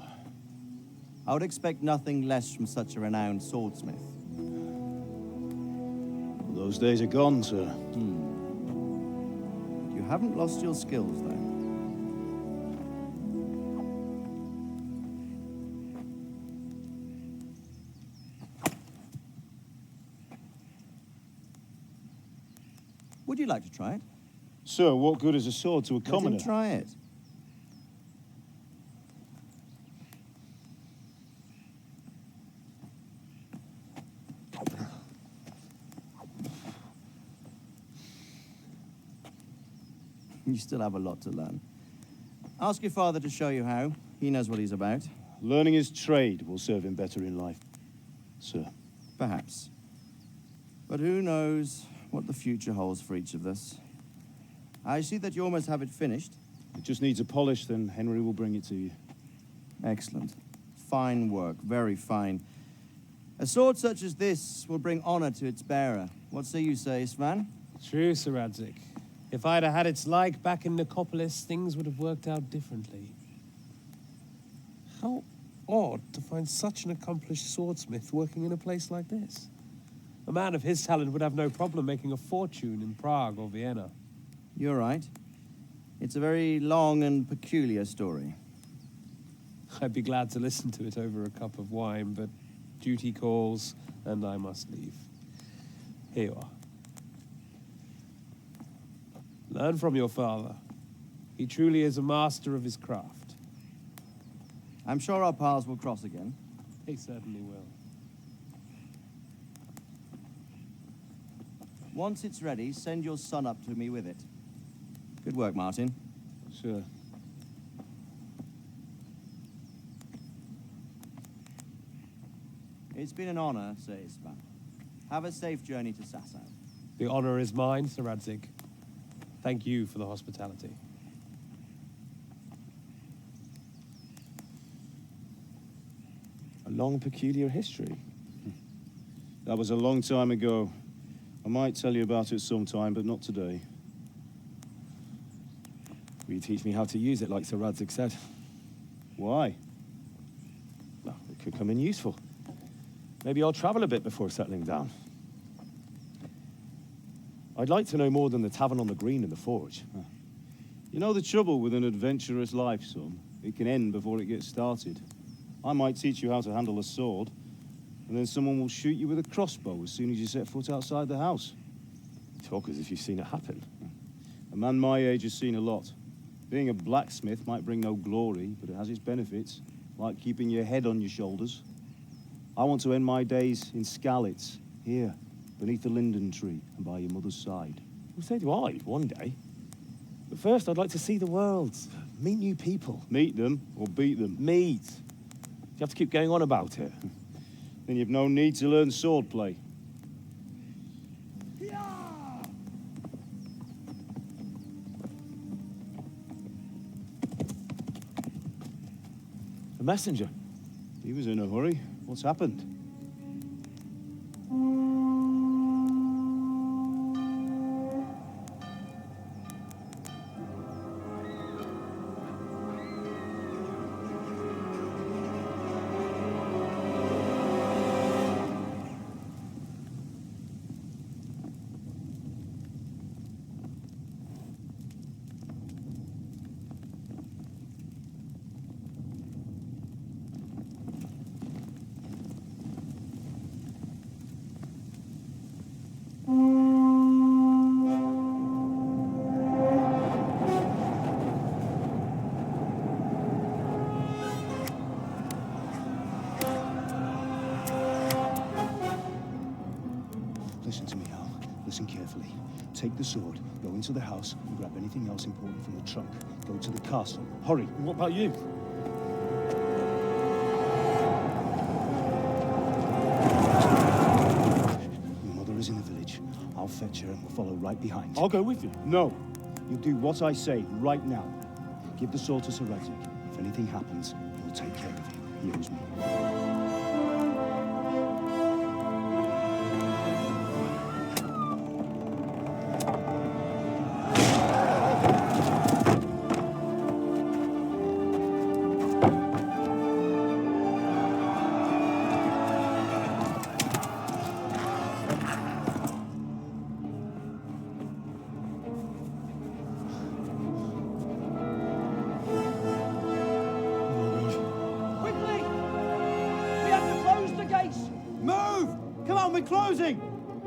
I would expect nothing less from such a renowned swordsmith. Those days are gone, sir. You haven't lost your skills, though. Would you like to try it? Sir, what good is a sword to a commoner? Let him try it. You still have a lot to learn. Ask your father to show you how. He knows what he's about. Learning his trade will serve him better in life, sir. Perhaps. But who knows what the future holds for each of us. I see that you almost have it finished. It just needs a polish, then Henry will bring it to you. Excellent. Fine work, very fine. A sword such as this will bring honor to its bearer. What say you, Svan? True, Sir Radzik. If I'd have had its like back in Nicopolis, things would have worked out differently. How odd to find such an accomplished swordsmith working in a place like this. A man of his talent would have no problem making a fortune in Prague or Vienna. You're right. It's a very long and peculiar story. I'd be glad to listen to it over a cup of wine, but duty calls, and I must leave. Here you are. Learn from your father. He truly is a master of his craft. I'm sure our paths will cross again. They certainly will. Once it's ready, send your son up to me with it. Good work, Martin. Sure. It's been an honor, Sir Isvan. Have a safe journey to Sasau. The honor is mine, Sir Radzik. Thank you for the hospitality. A long, peculiar history. That was a long time ago. I might tell you about it sometime, but not today. Will you teach me how to use it, like Sir Radzik said? Why? Well, it could come in useful. Maybe I'll travel a bit before settling down. I'd like to know more than the tavern on the green and the forge. You know the trouble with an adventurous life, son? It can end before it gets started. I might teach you how to handle a sword, and then someone will shoot you with a crossbow as soon as you set foot outside the house. You talk as if you've seen it happen. A man my age has seen a lot. Being a blacksmith might bring no glory, but it has its benefits, like keeping your head on your shoulders. I want to end my days in Skalitz, here, beneath the linden tree and by your mother's side. Well, so do I, one day. But first, I'd like to see the world, meet new people. Meet them or beat them? Meet. You have to keep going on about it. Then you've no need to learn swordplay. A messenger. He was in a hurry. What's happened? Take the sword, go into the house, and grab anything else important from the trunk. Go to the castle. Hurry! What about you? Your mother is in the village. I'll fetch her and we'll follow right behind. I'll go with you. No! You do what I say right now. Give the sword to Sir Isaac. If anything happens, he'll take care of you. He owes me. We're closing!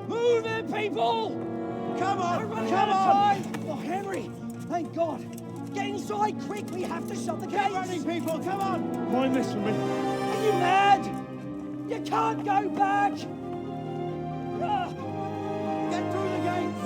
Move it, people! Come on! We're running Come out of on! time! Oh, Henry! Thank God! Get inside, quick! We have to shut the gates! Keep running, people! Come on! Mind this for me. Are you mad? You can't go back! Get through the gates!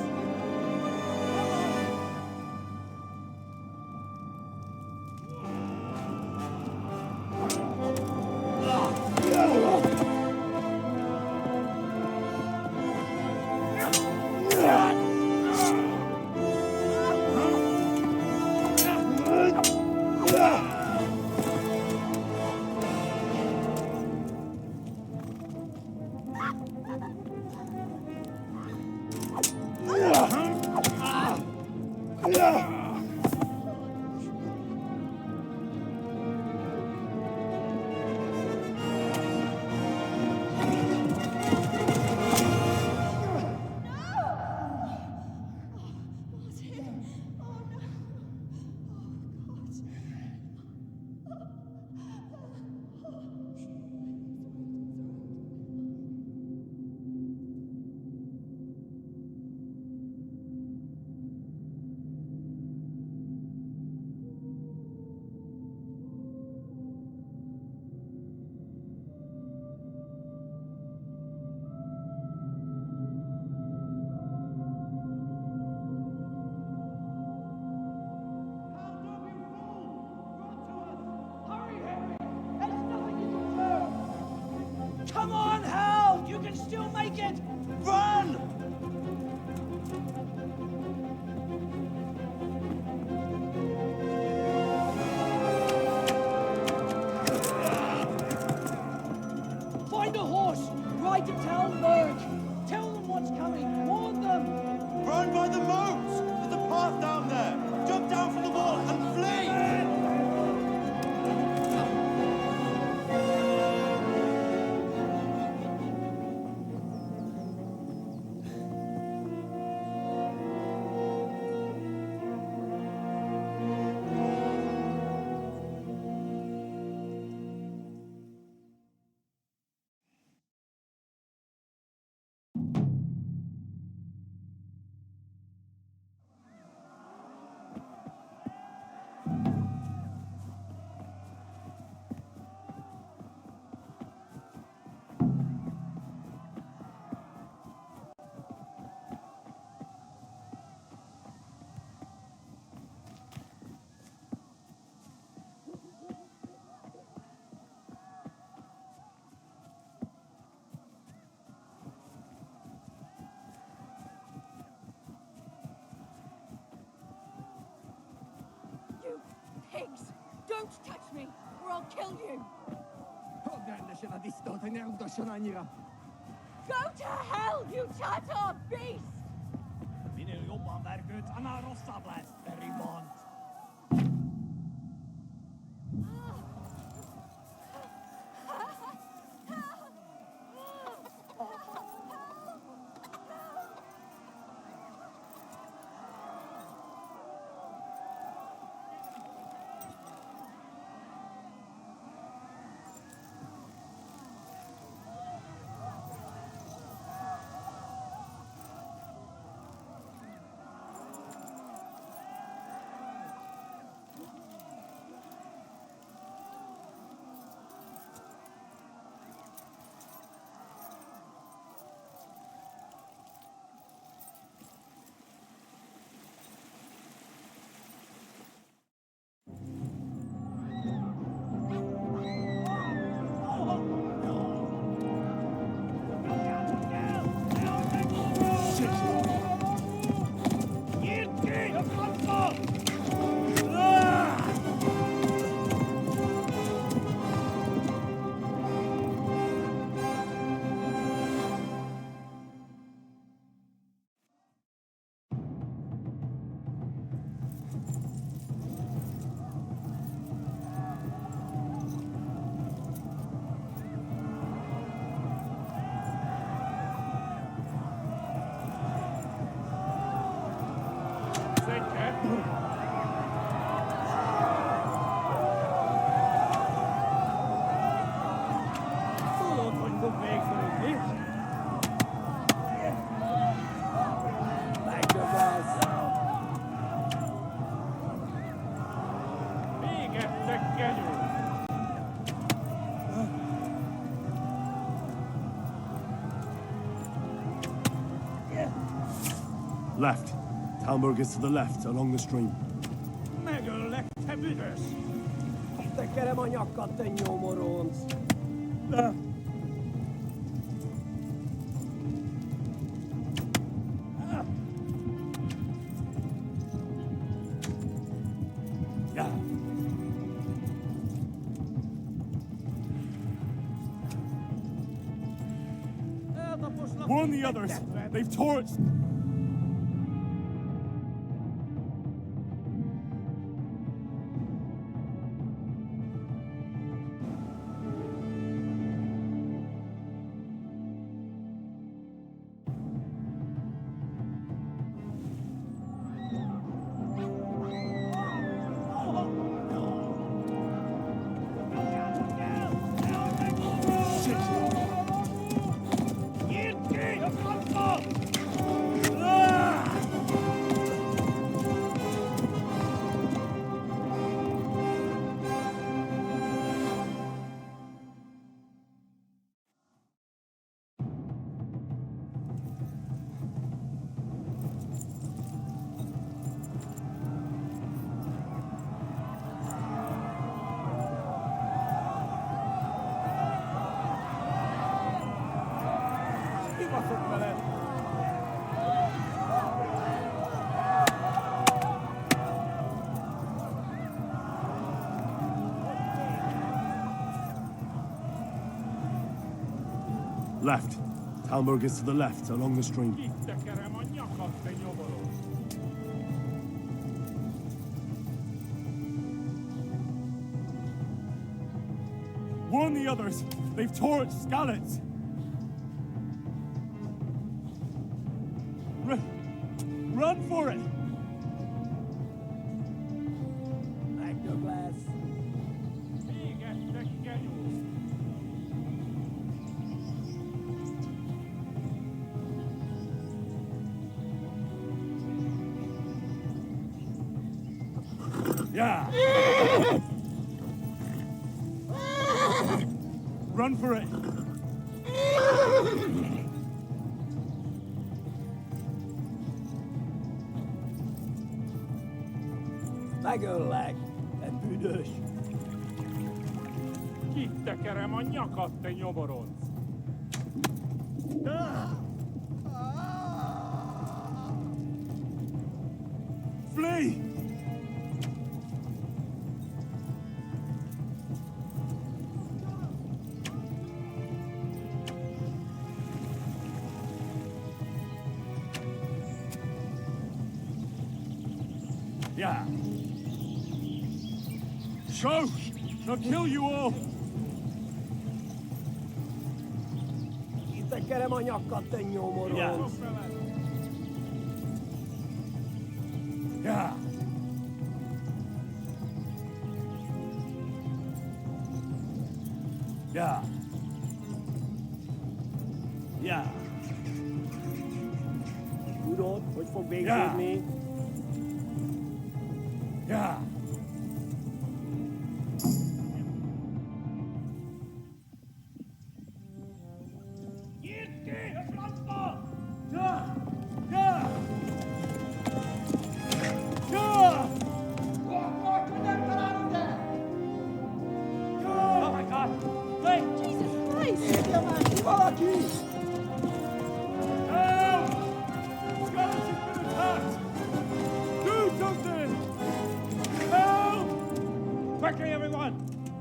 Come on, Hal! You can still make it! Run! Find a horse! Ride to Talmberg! Tell them what's coming! Warn them! Run by the moats! There's a path down there! Jump down from the wall and flee! You pigs! Don't touch me, or I'll kill you! Go to hell, you Tatar beast! Left. Talmberg is to the left, along the stream. Tekerem a nyakat, te nyomoronc! Warn the others! They've torched! Left. Talmberg is to the left, along the stream. Warn the others! They've torched Skalitz! Run for it! Douglas. Yeah! Run for it! Megöllek, te büdös! Kitekerem a nyakat, te nyomoronc! Flee! Yeah. Show! They'll kill you all! Tekerem a nyakat, te nyomoronc! Yeah. Yeah. Yeah. Tudod, hogy fog végződni? Yeah. Quickly, everyone!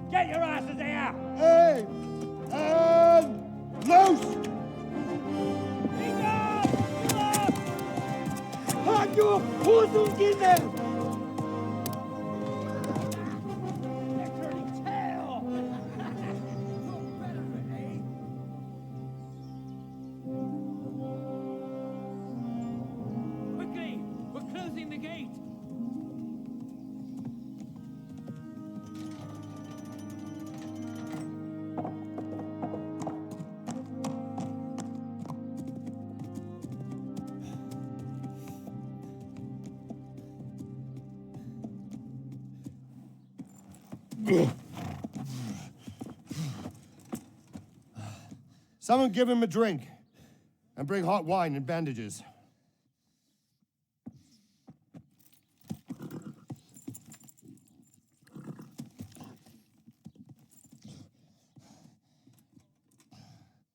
Get your asses here! Hey! And loose! Halt your Hosen in them! They're turning tail! Quickly! We're closing the gate! Someone give him a drink. And bring hot wine and bandages.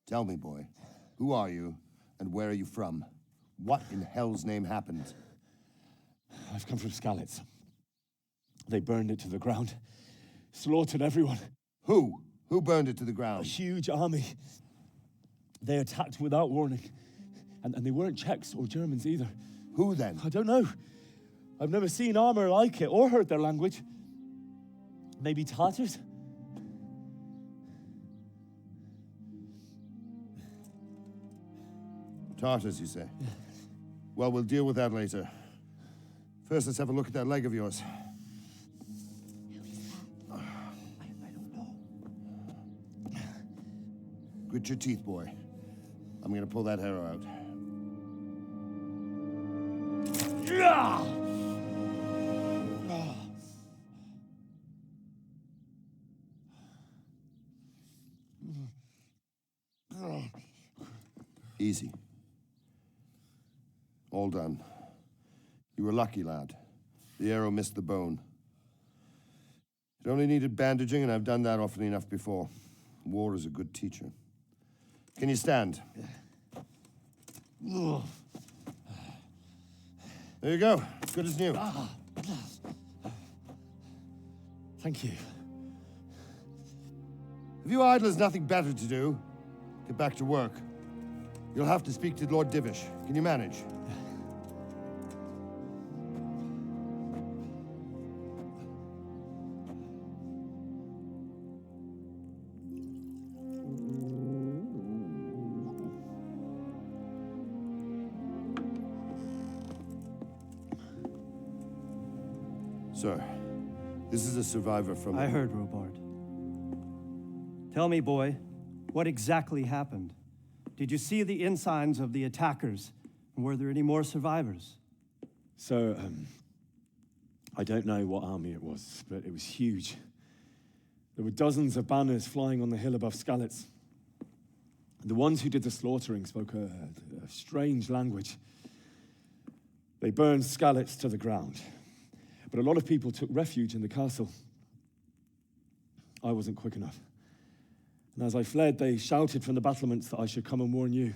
Tell me, boy, who are you and where are you from? What in hell's name happened? I've come from Skalitz. They burned it to the ground. Slaughtered everyone. Who? Who burned it to the ground? A huge army. They attacked without warning. And they weren't Czechs or Germans either. Who then? I don't know. I've never seen armor like it or heard their language. Maybe Tatars? Tartars, you say? Well, we'll deal with that later. First, let's have a look at that leg of yours. I don't know. Grit your teeth, boy. I'm gonna pull that arrow out. Easy. All done. You were lucky, lad. The arrow missed the bone. It only needed bandaging, and I've done that often enough before. War is a good teacher. Can you stand? There you go. Good as new. Thank you. If you idlers nothing better to do, get back to work. You'll have to speak to Lord Divish. Can you manage? Sir, this is a survivor from... I heard, Robard. Tell me, boy, what exactly happened? Did you see the ensigns of the attackers? And were there any more survivors? So, I don't know what army it was, but it was huge. There were dozens of banners flying on the hill above Skalitz. The ones who did the slaughtering spoke a strange language. They burned Skalitz to the ground. But a lot of people took refuge in the castle. I wasn't quick enough. And as I fled, they shouted from the battlements that I should come and warn you.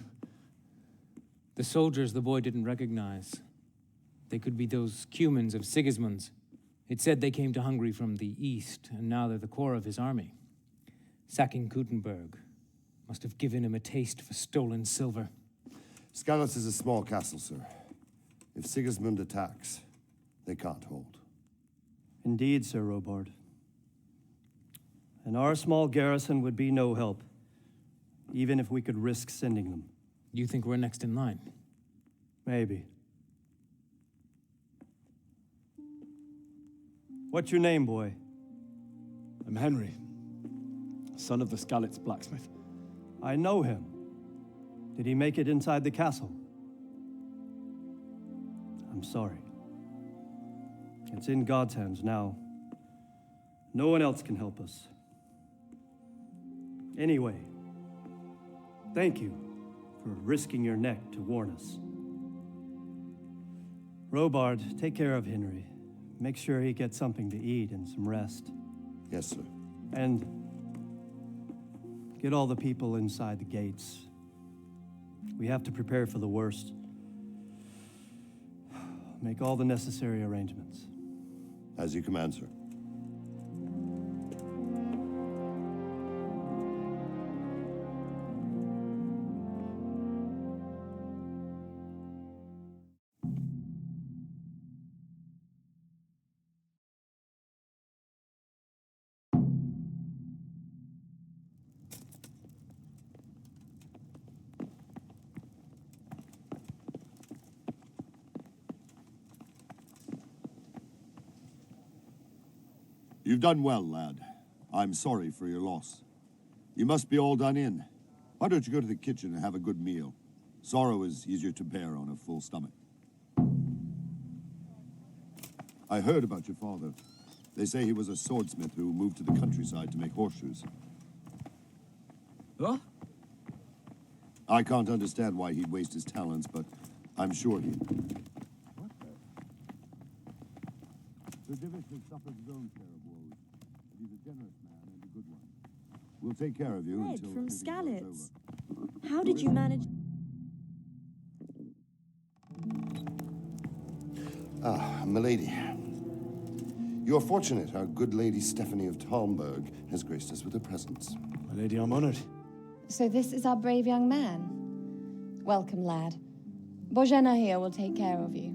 The soldiers the boy didn't recognize. They could be those Cumans of Sigismund's. It said they came to Hungary from the east, and now they're the core of his army. Sacking Gutenberg must have given him a taste for stolen silver. Skalitz is a small castle, sir. If Sigismund attacks, they can't hold. Indeed, Sir Robard. And our small garrison would be no help, even if we could risk sending them. You think we're next in line? Maybe. What's your name, boy? I'm Henry, son of the Skalitz blacksmith. I know him. Did he make it inside the castle? I'm sorry. It's in God's hands now. No one else can help us. Anyway, thank you for risking your neck to warn us. Robard, take care of Henry. Make sure he gets something to eat and some rest. Yes, sir. And get all the people inside the gates. We have to prepare for the worst. Make all the necessary arrangements. As you command, sir. You've done well, lad. I'm sorry for your loss. You must be all done in. Why don't you go to the kitchen and have a good meal? Sorrow is easier to bear on a full stomach. I heard about your father. They say he was a swordsmith who moved to the countryside to make horseshoes. What? I can't understand why he'd waste his talents, but I'm sure he... Sir Divish has suffered his own share of woes, but he's a generous man and a good one. We'll take care of you Bread until from everything blows Skalitz. over. How did you manage? Ah, milady. You're fortunate our good lady Stephanie of Talmberg has graced us with her presence. My lady, I'm honored. So this is our brave young man. Welcome, lad. Bozhena here will take care of you.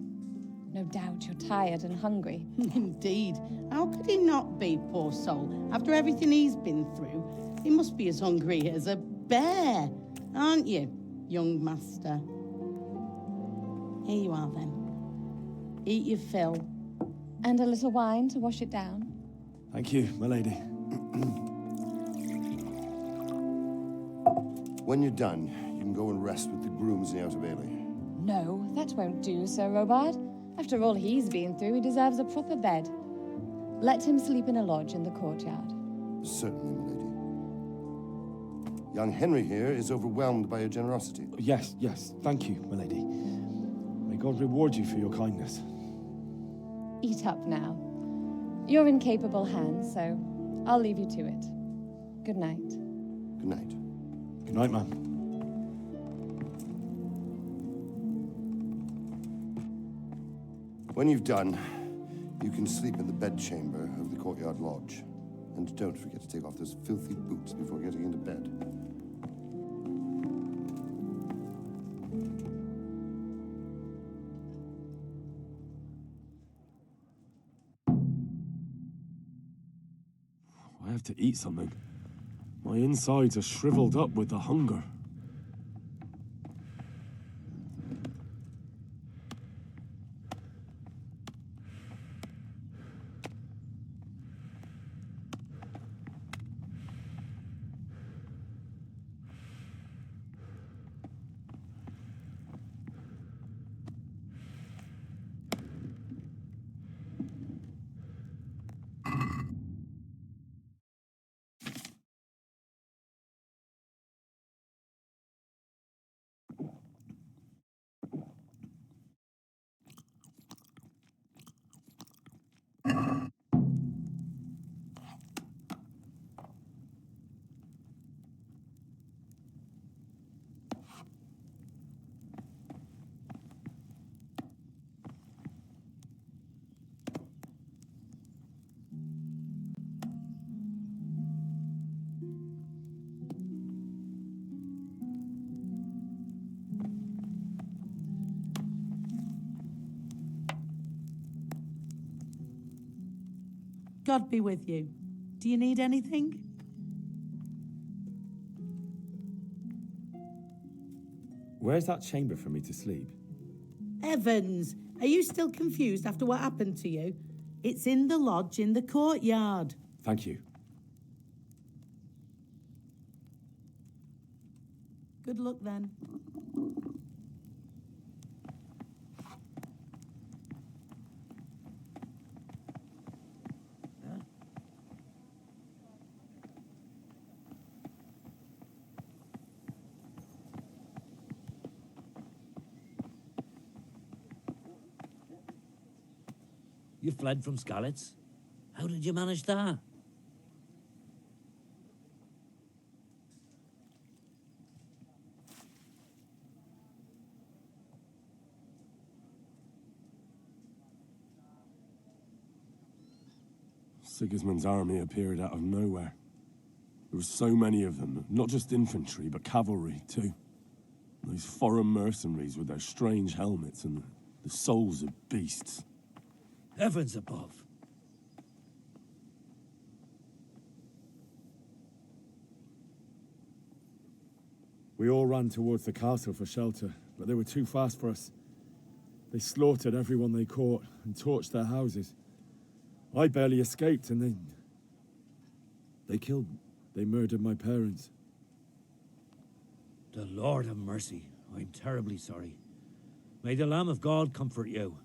No doubt you're tired and hungry. Indeed. How could he not be, poor soul? After everything he's been through, he must be as hungry as a bear, aren't you, young master? Here you are, then. Eat your fill. And a little wine to wash it down. Thank you, my lady. When you're done, you can go and rest with the grooms in the Outer Bailey. No, that won't do, Sir Robard. After all he's been through, he deserves a proper bed. Let him sleep in a lodge in the courtyard. Certainly, milady. Young Henry here is overwhelmed by your generosity. Yes, yes, thank you, my lady. May God reward you for your kindness. Eat up now. You're in capable hands, so I'll leave you to it. Good night. Good night. Good night, ma'am. When you've done, you can sleep in the bedchamber of the courtyard lodge. And don't forget to take off those filthy boots before getting into bed. I have to eat something. My insides are shriveled up with the hunger. God be with you. Do you need anything? Where's that chamber for me to sleep? Evans, are you still confused after what happened to you? It's in the lodge in the courtyard. Thank you. Good luck then. You fled from Skalitz? How did you manage that? Sigismund's army appeared out of nowhere. There were so many of them, not just infantry, but cavalry, too. Those foreign mercenaries with their strange helmets and the souls of beasts. Heavens above. We all ran towards the castle for shelter, but they were too fast for us. They slaughtered everyone they caught and torched their houses. I barely escaped, and they murdered my parents. The Lord have mercy. I'm terribly sorry. May the Lamb of God comfort you.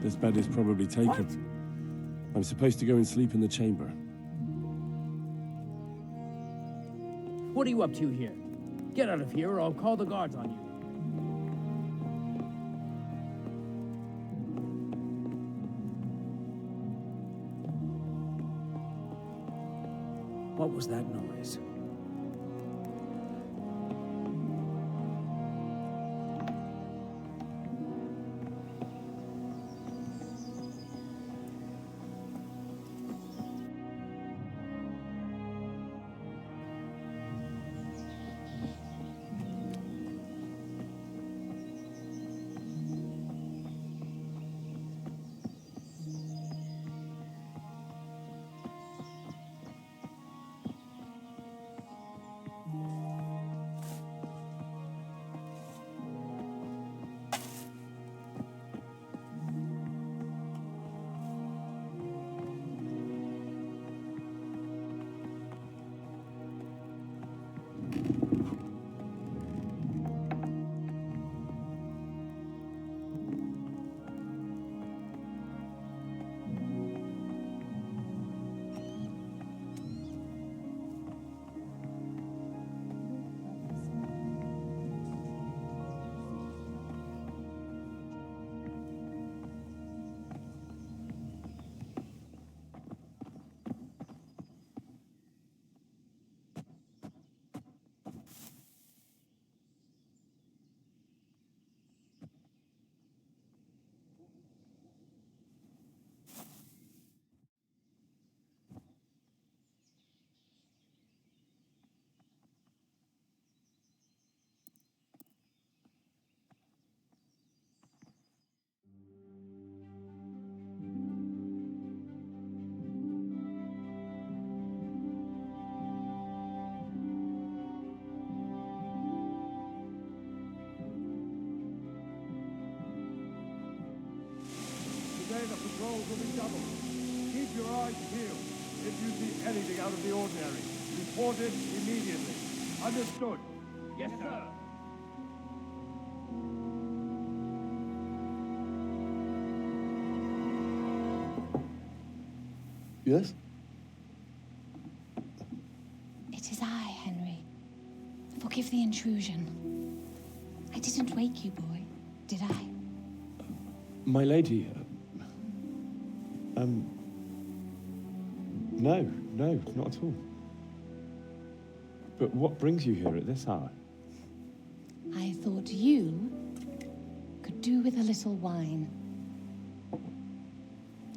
This bed is probably taken. I'm supposed to go and sleep in the chamber. What are you up to here? Get out of here or I'll call the guards on you. What was that noise? Today the patrols will be doubled. Keep your eyes peeled. If you see anything out of the ordinary, report it immediately. Understood? Yes, sir. Yes? It is I, Henry. Forgive the intrusion. I didn't wake you, boy, did I? My lady, no, not at all. But what brings you here at this hour? I thought you could do with a little wine.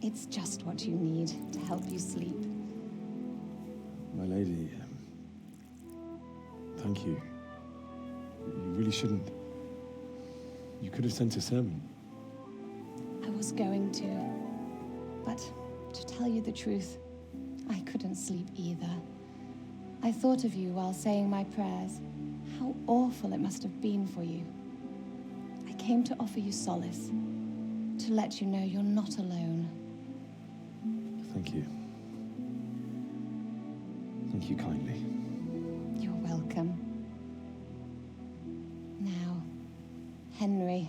It's just what you need to help you sleep. My lady, thank you. You really shouldn't. You could have sent a servant. I was going to, but to tell you the truth, I couldn't sleep either. I thought of you while saying my prayers. How awful it must have been for you. I came to offer you solace, to let you know you're not alone. Thank you. Thank you kindly. You're welcome. Now, Henry,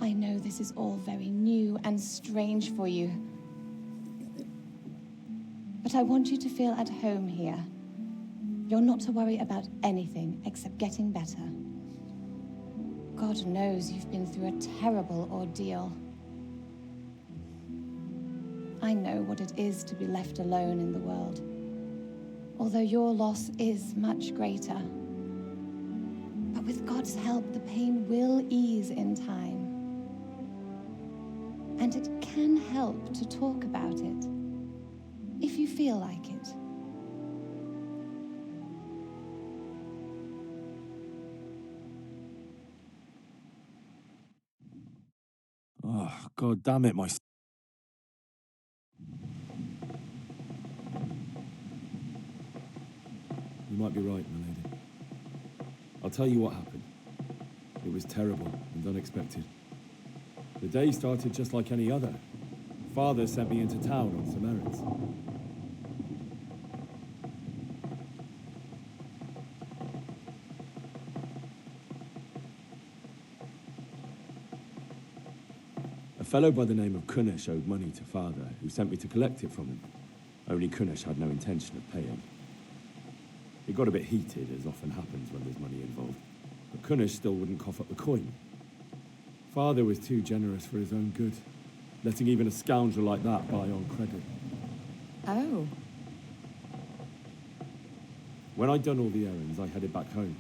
I know this is all very new and strange for you, but I want you to feel at home here. You're not to worry about anything except getting better. God knows you've been through a terrible ordeal. I know what it is to be left alone in the world, although your loss is much greater. But with God's help, the pain will ease in time. And it can help to talk about it, if you feel like it. Oh, God damn it, my... You might be right, my lady. I'll tell you what happened. It was terrible and unexpected. The day started just like any other. Father sent me into town on some errands. A fellow by the name of Kunish owed money to father, who sent me to collect it from him. Only Kunish had no intention of paying. It got a bit heated, as often happens when there's money involved, but Kunish still wouldn't cough up the coin. Father was too generous for his own good, letting even a scoundrel like that buy on credit. Oh. When I'd done all the errands, I headed back home.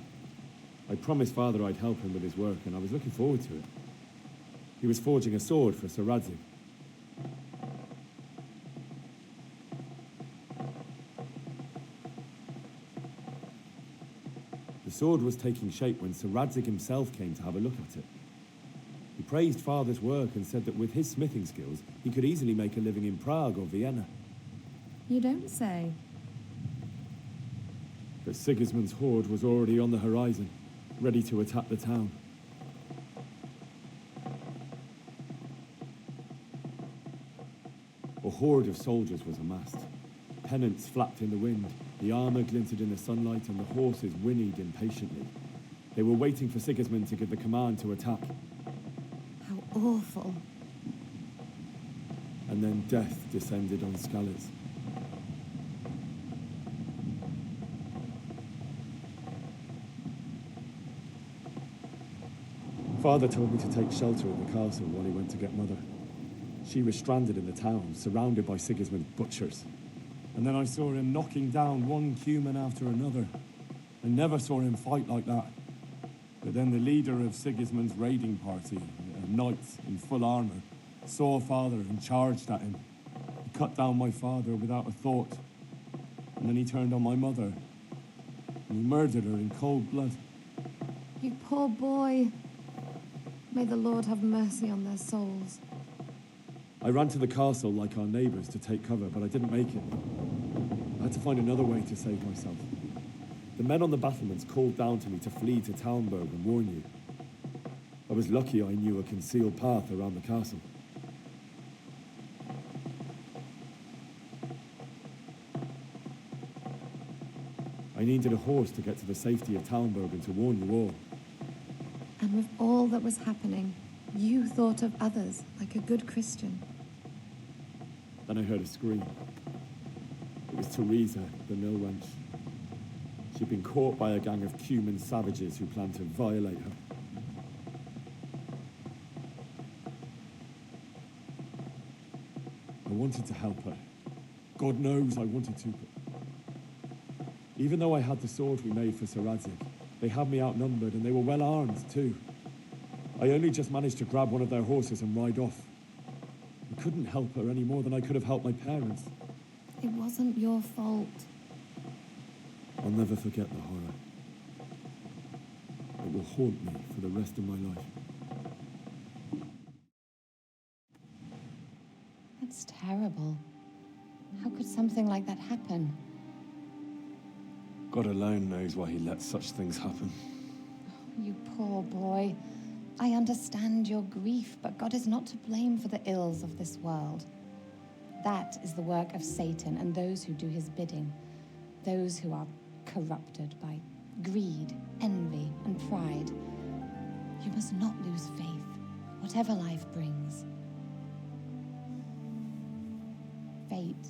I promised Father I'd help him with his work, and I was looking forward to it. He was forging a sword for Sir Radzig. The sword was taking shape when Sir Radzig himself came to have a look at it. He praised Father's work and said that with his smithing skills, he could easily make a living in Prague or Vienna. You don't say. But Sigismund's horde was already on the horizon, ready to attack the town. A horde of soldiers was amassed. Pennants flapped in the wind, the armor glinted in the sunlight, and the horses whinnied impatiently. They were waiting for Sigismund to give the command to attack. How awful. And then death descended on Skalitz. Father told me to take shelter in the castle while he went to get Mother. She was stranded in the town, surrounded by Sigismund's butchers. And then I saw him knocking down one Cuman after another. I never saw him fight like that. But then the leader of Sigismund's raiding party, a knight in full armor, saw Father and charged at him. He cut down my father without a thought. And then he turned on my mother. And he murdered her in cold blood. You poor boy. May the Lord have mercy on their souls. I ran to the castle like our neighbours to take cover, but I didn't make it. I had to find another way to save myself. The men on the battlements called down to me to flee to Talmberg and warn you. I was lucky I knew a concealed path around the castle. I needed a horse to get to the safety of Talmberg and to warn you all. And with all that was happening, you thought of others like a good Christian. Then I heard a scream. It was Teresa, the mill wench. She'd been caught by a gang of Cuman savages who planned to violate her. I wanted to help her. God knows I wanted to, but even though I had the sword we made for Sir Radzig, they had me outnumbered and they were well armed too. I only just managed to grab one of their horses and ride off. I couldn't help her any more than I could have helped my parents. It wasn't your fault. I'll never forget the horror. It will haunt me for the rest of my life. That's terrible. How could something like that happen? God alone knows why he lets such things happen. You poor boy. I understand your grief, but God is not to blame for the ills of this world. That is the work of Satan and those who do his bidding, those who are corrupted by greed, envy, and pride. You must not lose faith, whatever life brings. Fate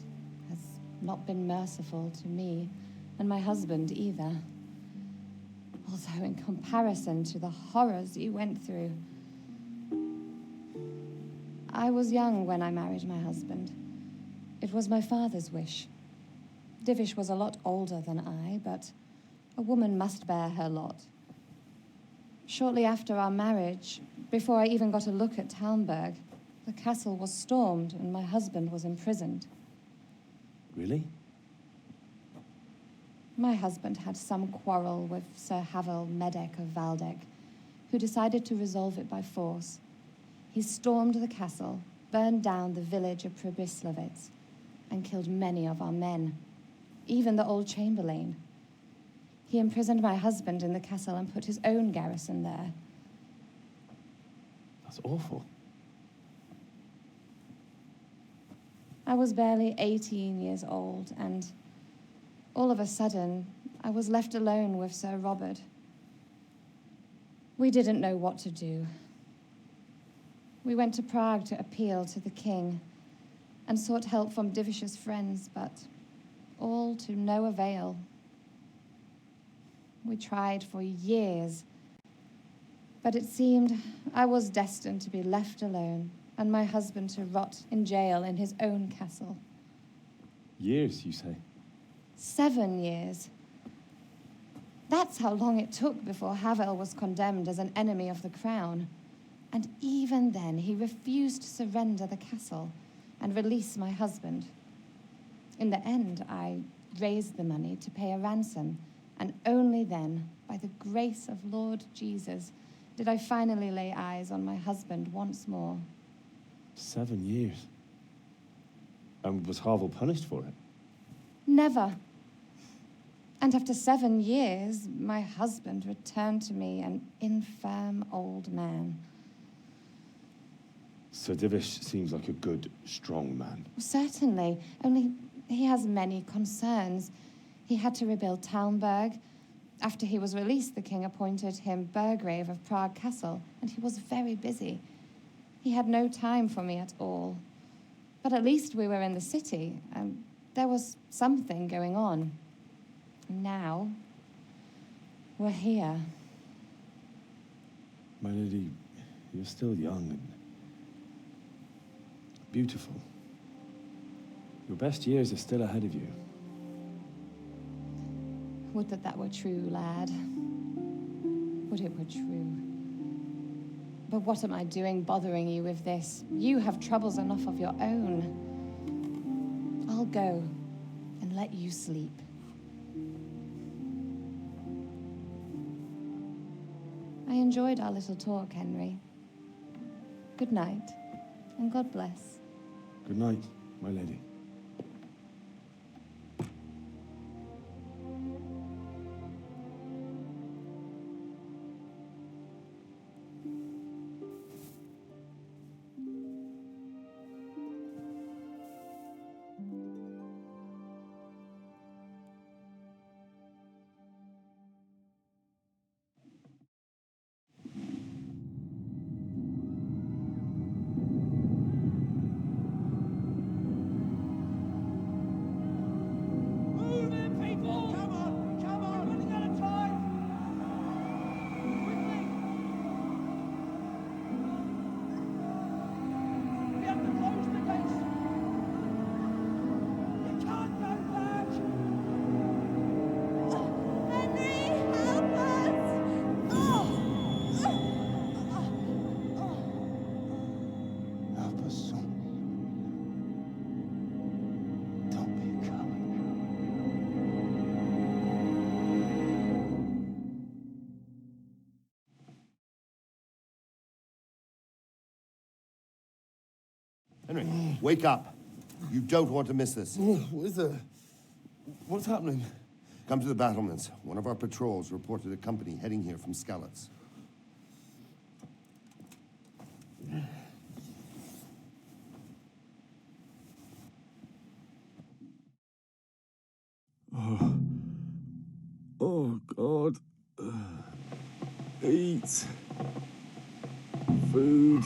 has not been merciful to me and my husband either. Although in comparison to the horrors you went through. I was young when I married my husband. It was my father's wish. Divish was a lot older than I, but a woman must bear her lot. Shortly after our marriage, before I even got a look at Talmberg, the castle was stormed and my husband was imprisoned. Really? My husband had some quarrel with Sir Havel Medek of Valdek, who decided to resolve it by force. He stormed the castle, burned down the village of Pribyslavitz, and killed many of our men, even the old chamberlain. He imprisoned my husband in the castle and put his own garrison there. That's awful. I was barely 18 years old, and all of a sudden, I was left alone with Sir Robert. We didn't know what to do. We went to Prague to appeal to the king and sought help from Divish's friends, but all to no avail. We tried for years, but it seemed I was destined to be left alone and my husband to rot in jail in his own castle. Years, you say? 7 years. That's how long it took before Havel was condemned as an enemy of the crown. And even then, he refused to surrender the castle and release my husband. In the end, I raised the money to pay a ransom, and only then, by the grace of Lord Jesus, did I finally lay eyes on my husband once more. 7 years. And was Havel punished for it? Never. And after 7 years, my husband returned to me an infirm old man. Sir Divish seems like a good, strong man. Certainly, only he has many concerns. He had to rebuild Talmberg. After he was released, the king appointed him Burgrave of Prague Castle, and he was very busy. He had no time for me at all. But at least we were in the city, and there was something going on. Now, we're here. My lady, you're still young and beautiful. Your best years are still ahead of you. Would that that were true, lad. Would it were true. But what am I doing bothering you with this? You have troubles enough of your own. I'll go and let you sleep. I enjoyed our little talk, Henry. Good night, and God bless. Good night, my lady. Henry, wake up. You don't want to miss this. What's happening? Come to the battlements. One of our patrols reported a company heading here from Skalitz. Oh, God. Eat. Food.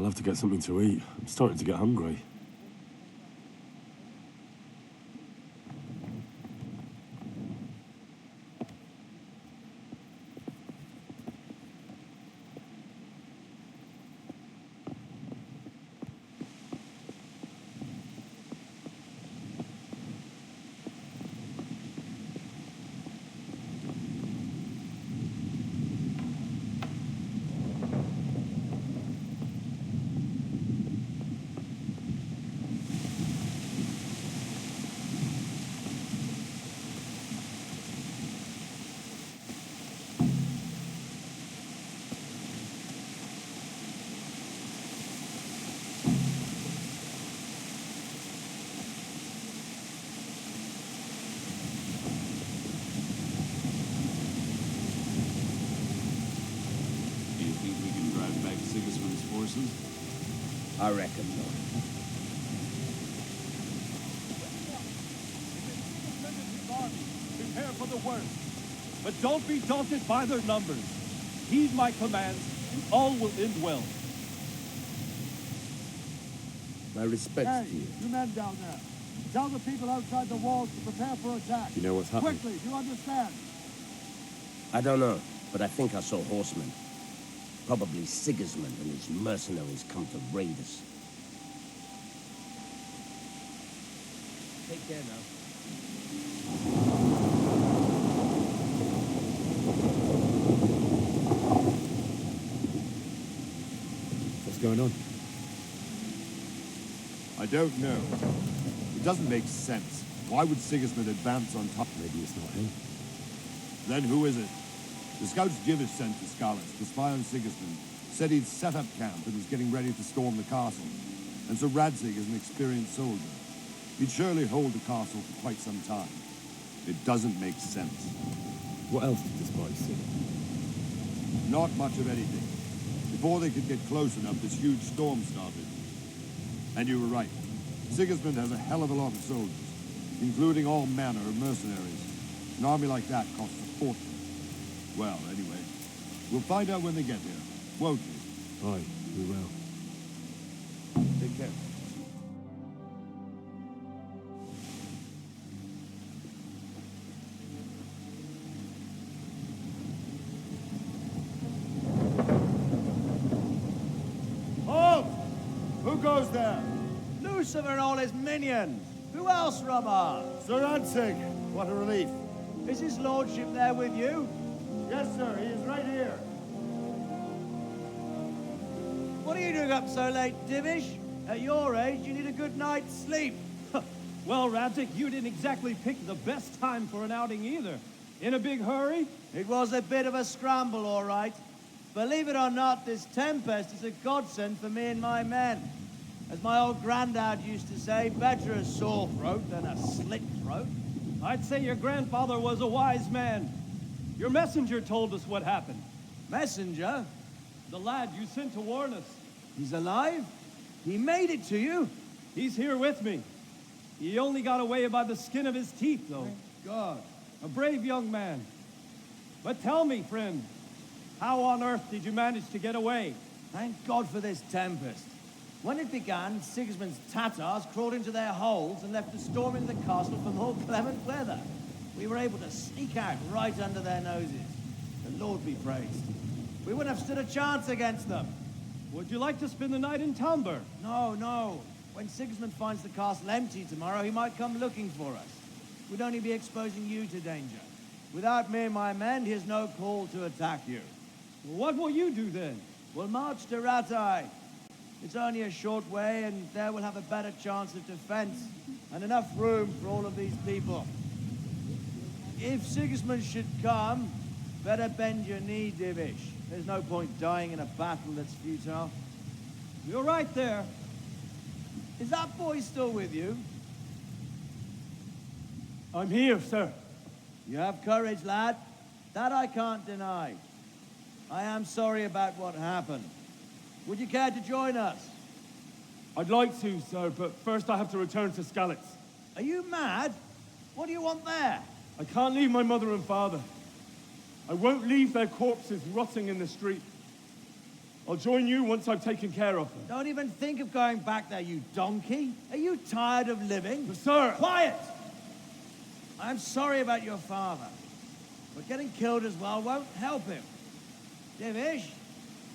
have to get something to eat. I'm starting to get hungry. I reckon not. Prepare for the worst. But don't be daunted by their numbers. Heed my commands, and all will end well. My respects to you. You men down there. Tell the people outside the walls to prepare for attack. You know what's happening? Quickly, do you understand? I don't know, but I think I saw horsemen. Probably Sigismund and his mercenaries come to raid us. Take care now. What's going on? I don't know. It doesn't make sense. Why would Sigismund advance on top? Maybe it's not him. Then who is it? The scouts Jivish sent to Skalitz to spy on Sigismund said he'd set up camp and was getting ready to storm the castle. And so Radzig is an experienced soldier. He'd surely hold the castle for quite some time. It doesn't make sense. What else did the spies see? Not much of anything. Before they could get close enough, this huge storm started. And you were right. Sigismund has a hell of a lot of soldiers, including all manner of mercenaries. An army like that costs a fortune. Well, anyway, we'll find out when they get here, won't we? Aye, we will. Take care. Halt! Who goes there? Lucifer and all his minions. Who else, Robber? Sir Ansig. What a relief. Is his lordship there with you? Yes, sir. He is right here. What are you doing up so late, Divish? At your age, you need a good night's sleep. Well, Radzig, you didn't exactly pick the best time for an outing either. In a big hurry? It was a bit of a scramble, all right. Believe it or not, this tempest is a godsend for me and my men. As my old granddad used to say, better a sore throat than a slit throat. I'd say your grandfather was a wise man. Your messenger told us what happened. Messenger? The lad you sent to warn us. He's alive? He made it to you? He's here with me. He only got away by the skin of his teeth, though. Thank God. A brave young man. But tell me, friend, how on earth did you manage to get away? Thank God for this tempest. When it began, Sigismund's Tatars crawled into their holes and left the storm in the castle for more clement weather. We were able to sneak out right under their noses. The Lord be praised. We wouldn't have stood a chance against them. Would you like to spend the night in Talmber? No, no. When Sigismund finds the castle empty tomorrow, he might come looking for us. We'd only be exposing you to danger. Without me and my men, he has no call to attack you. What will you do then? We'll march to Ratai. It's only a short way, and there we'll have a better chance of defense and enough room for all of these people. If Sigismund should come, better bend your knee, Divish. There's no point dying in a battle that's futile. You're right there. Is that boy still with you? I'm here, sir. You have courage, lad. That I can't deny. I am sorry about what happened. Would you care to join us? I'd like to, sir, but first I have to return to Skalitz. Are you mad? What do you want there? I can't leave my mother and father. I won't leave their corpses rotting in the street. I'll join you once I've taken care of them. Don't even think of going back there, you donkey. Are you tired of living? But sir... Quiet! I'm sorry about your father, but getting killed as well won't help him. Divish,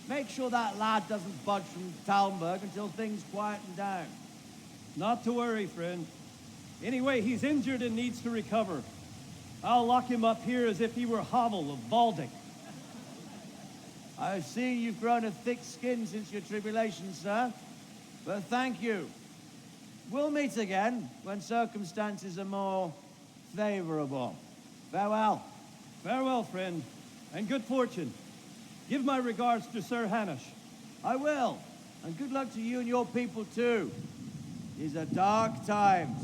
make sure that lad doesn't budge from Talmberg until things quieten down. Not to worry, friend. Anyway, he's injured and needs to recover. I'll lock him up here as if he were Havel of Balding. I see you've grown a thick skin since your tribulation, sir. But thank you. We'll meet again when circumstances are more favorable. Farewell. Farewell, friend, and good fortune. Give my regards to Sir Hanush. I will. And good luck to you and your people, too. These are dark times.